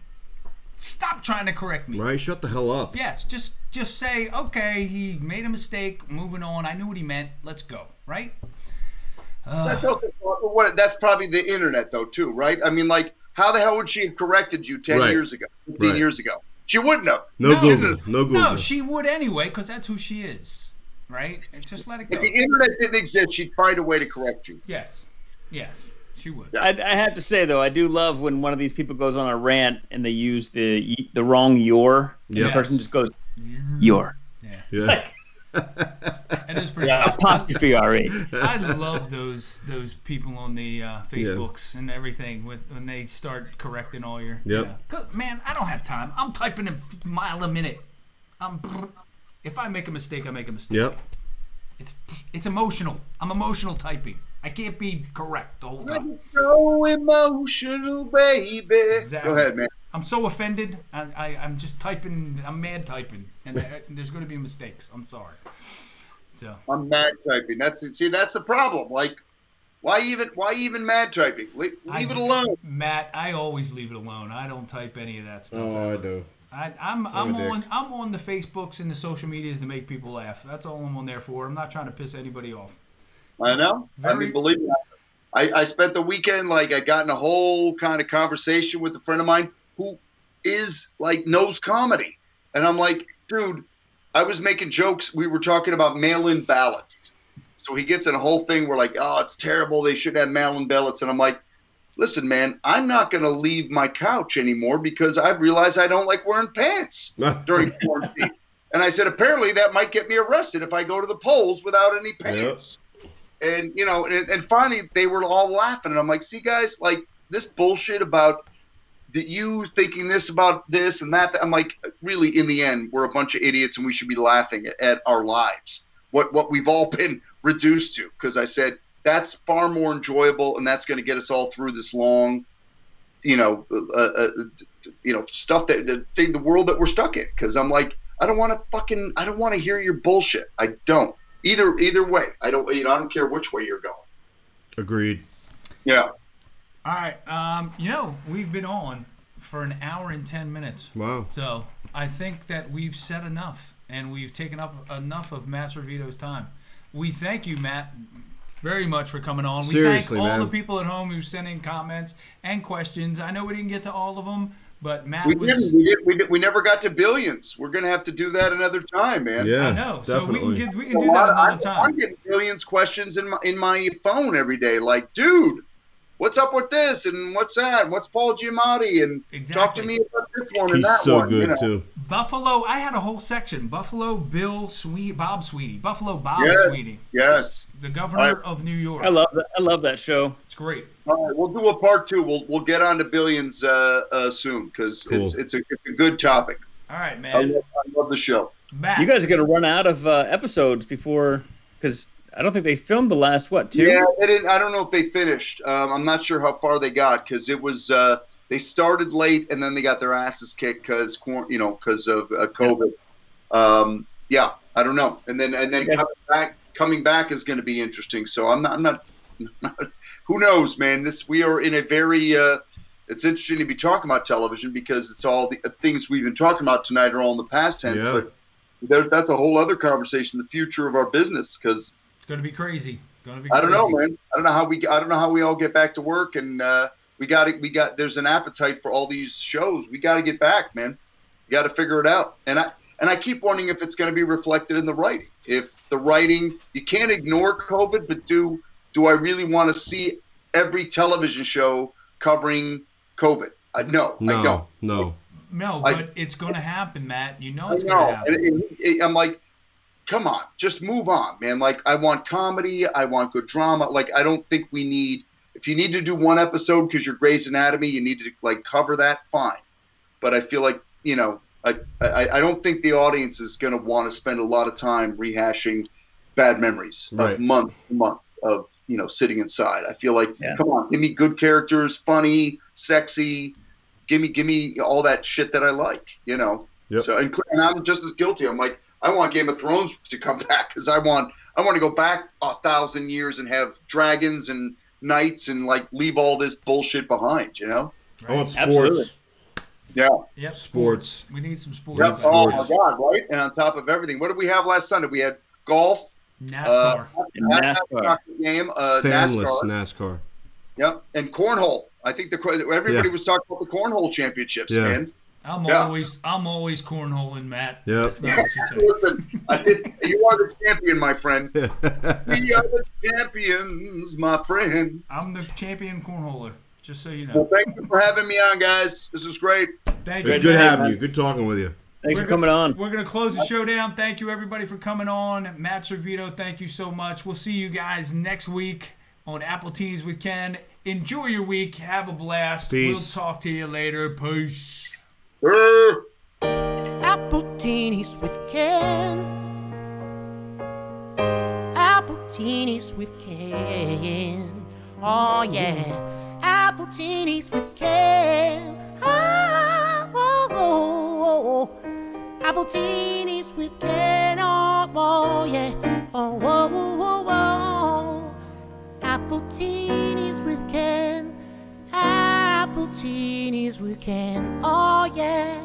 stop trying to correct me. Right, shut the hell up. Yes, just say, okay, he made a mistake, moving on. I knew what he meant. Let's go, right? That's probably the internet, though, too, right? I mean, like, how the hell would she have corrected you 10 years ago, 15 years ago? She wouldn't have. No Google. No, she would anyway, because that's who she is, right? And just let it go. If the internet didn't exist, she'd find a way to correct you. Yes, she would. I have to say, though, I do love when one of these people goes on a rant and they use the wrong your. Yeah. The person just goes, your. Yeah. Like, it is pretty apostrophe R-E. I love those people on the Facebooks and everything when they start correcting all your. Yep. Man, I don't have time. I'm typing a mile a minute. If I make a mistake, I make a mistake. Yep. It's emotional. I'm emotional typing. I can't be correct the whole time. I'm so emotional, baby. Exactly. Go ahead, man. I'm so offended. I'm just typing. I'm mad typing, and there's going to be mistakes. I'm sorry. So I'm mad typing. That's the problem. Like, why even mad typing? Leave it alone. Matt, I always leave it alone. I don't type any of that stuff. Oh, I do. I'm on the Facebooks and the social medias to make people laugh. That's all I'm on there for. I'm not trying to piss anybody off. I know. I mean, believe me, I spent the weekend, like, I got in a whole kind of conversation with a friend of mine who knows comedy. And I'm like, dude, I was making jokes. We were talking about mail-in ballots. So he gets in a whole thing where, like, oh, it's terrible. They should have mail-in ballots. And I'm like, listen, man, I'm not going to leave my couch anymore because I've realized I don't like wearing pants during quarantine. And I said, apparently that might get me arrested if I go to the polls without any pants. Yep. And, you know, and finally they were all laughing. And I'm like, see, guys, like this bullshit about you thinking this about this and that. I'm like, really, in the end, we're a bunch of idiots and we should be laughing at our lives, what we've all been reduced to. Because I said, that's far more enjoyable, and that's going to get us all through this long, stuff the world that we're stuck in. Because I'm like, I don't want to hear your bullshit. I don't. Either way, I don't care which way you're going. Agreed. Yeah. All right. We've been on for an hour and 10 minutes. Wow. So I think that we've said enough, and we've taken up enough of Matt Servitto's time. We thank you, Matt, very much for coming on. We Seriously, thank all man. the people at home who sent in comments and questions. I know we didn't get to all of them, but Matt we never got to billions. We're gonna have to do that another time, man. Yeah, I know. Definitely. So we can do that another time. I'm getting billions questions in my phone every day. Like, dude, what's up with this and what's that? What's Paul Giamatti? And talk to me about this one and that He's so one. good too. Buffalo. I had a whole section. Buffalo Bob Sweetie. Buffalo Bob Sweetie. Yes. The governor of New York. I love that show. It's great. All right, we'll do a part 2. We'll get on to billions soon because it's a good topic. All right, man. I love the show. Matt. You guys are gonna run out of episodes before, because I don't think they filmed the last 2? Yeah, they didn't. I don't know if they finished. I'm not sure how far they got because it was they started late and then they got their asses kicked because of COVID. Yeah, I don't know. And then coming back is going to be interesting. So I'm not. Who knows, man? We are in a very. It's interesting to be talking about television because it's all the things we've been talking about tonight are all in the past tense. Yeah. But that's a whole other conversation. The future of our business because. It's going to be crazy. I don't know, man. I don't know how we all get back to work, and we got. There's an appetite for all these shows. We got to get back, man. We got to figure it out. And I keep wondering if it's going to be reflected in the writing. If the writing, you can't ignore COVID, but do I really want to see every television show covering COVID? I don't. No, but it's going to happen, Matt. You know it's going to happen. I'm like, come on, just move on, man. Like, I want comedy. I want good drama. Like, I don't think we need – if you need to do one episode because you're Grey's Anatomy, you need to, like, cover that, fine. But I feel like, I don't think the audience is going to want to spend a lot of time rehashing bad memories of months of, sitting inside. I feel like, come on, give me good characters, funny, sexy. Give me all that shit that I like, Yep. So, and I'm just as guilty. I'm like, I want Game of Thrones to come back because I want to go back 1,000 years and have dragons and knights and like leave all this bullshit behind, Right. I want sports. Absolutely. Yeah. Yep. Sports. We need some sports. Yep. Oh my God! Right. And on top of everything, what did we have last Sunday? We had golf, NASCAR, NASCAR game, Fanless NASCAR. Yep. And cornhole. I think everybody was talking about the cornhole championships, man. I'm always cornholing, Matt. Yeah. That's not what you think. You are the champion, my friend. We are the champions, my friend. I'm the champion cornholer, just so you know. Well, thank you for having me on, guys. This is great. Thank you. It's good having you. Good talking with you. Thanks for coming on. We're going to close the show down. Thank you, everybody, for coming on. Matt Servitto, thank you so much. We'll see you guys next week on Appletinis with Ken. Enjoy your week. Have a blast. Peace. We'll talk to you later. Peace. Appletinis with Ken. Appletinis with Ken. Oh yeah. Appletinis with Ken. Oh. Appletinis with Ken. Oh yeah. Oh. Appletinis with Ken. Appletinis with Ken. Oh yeah.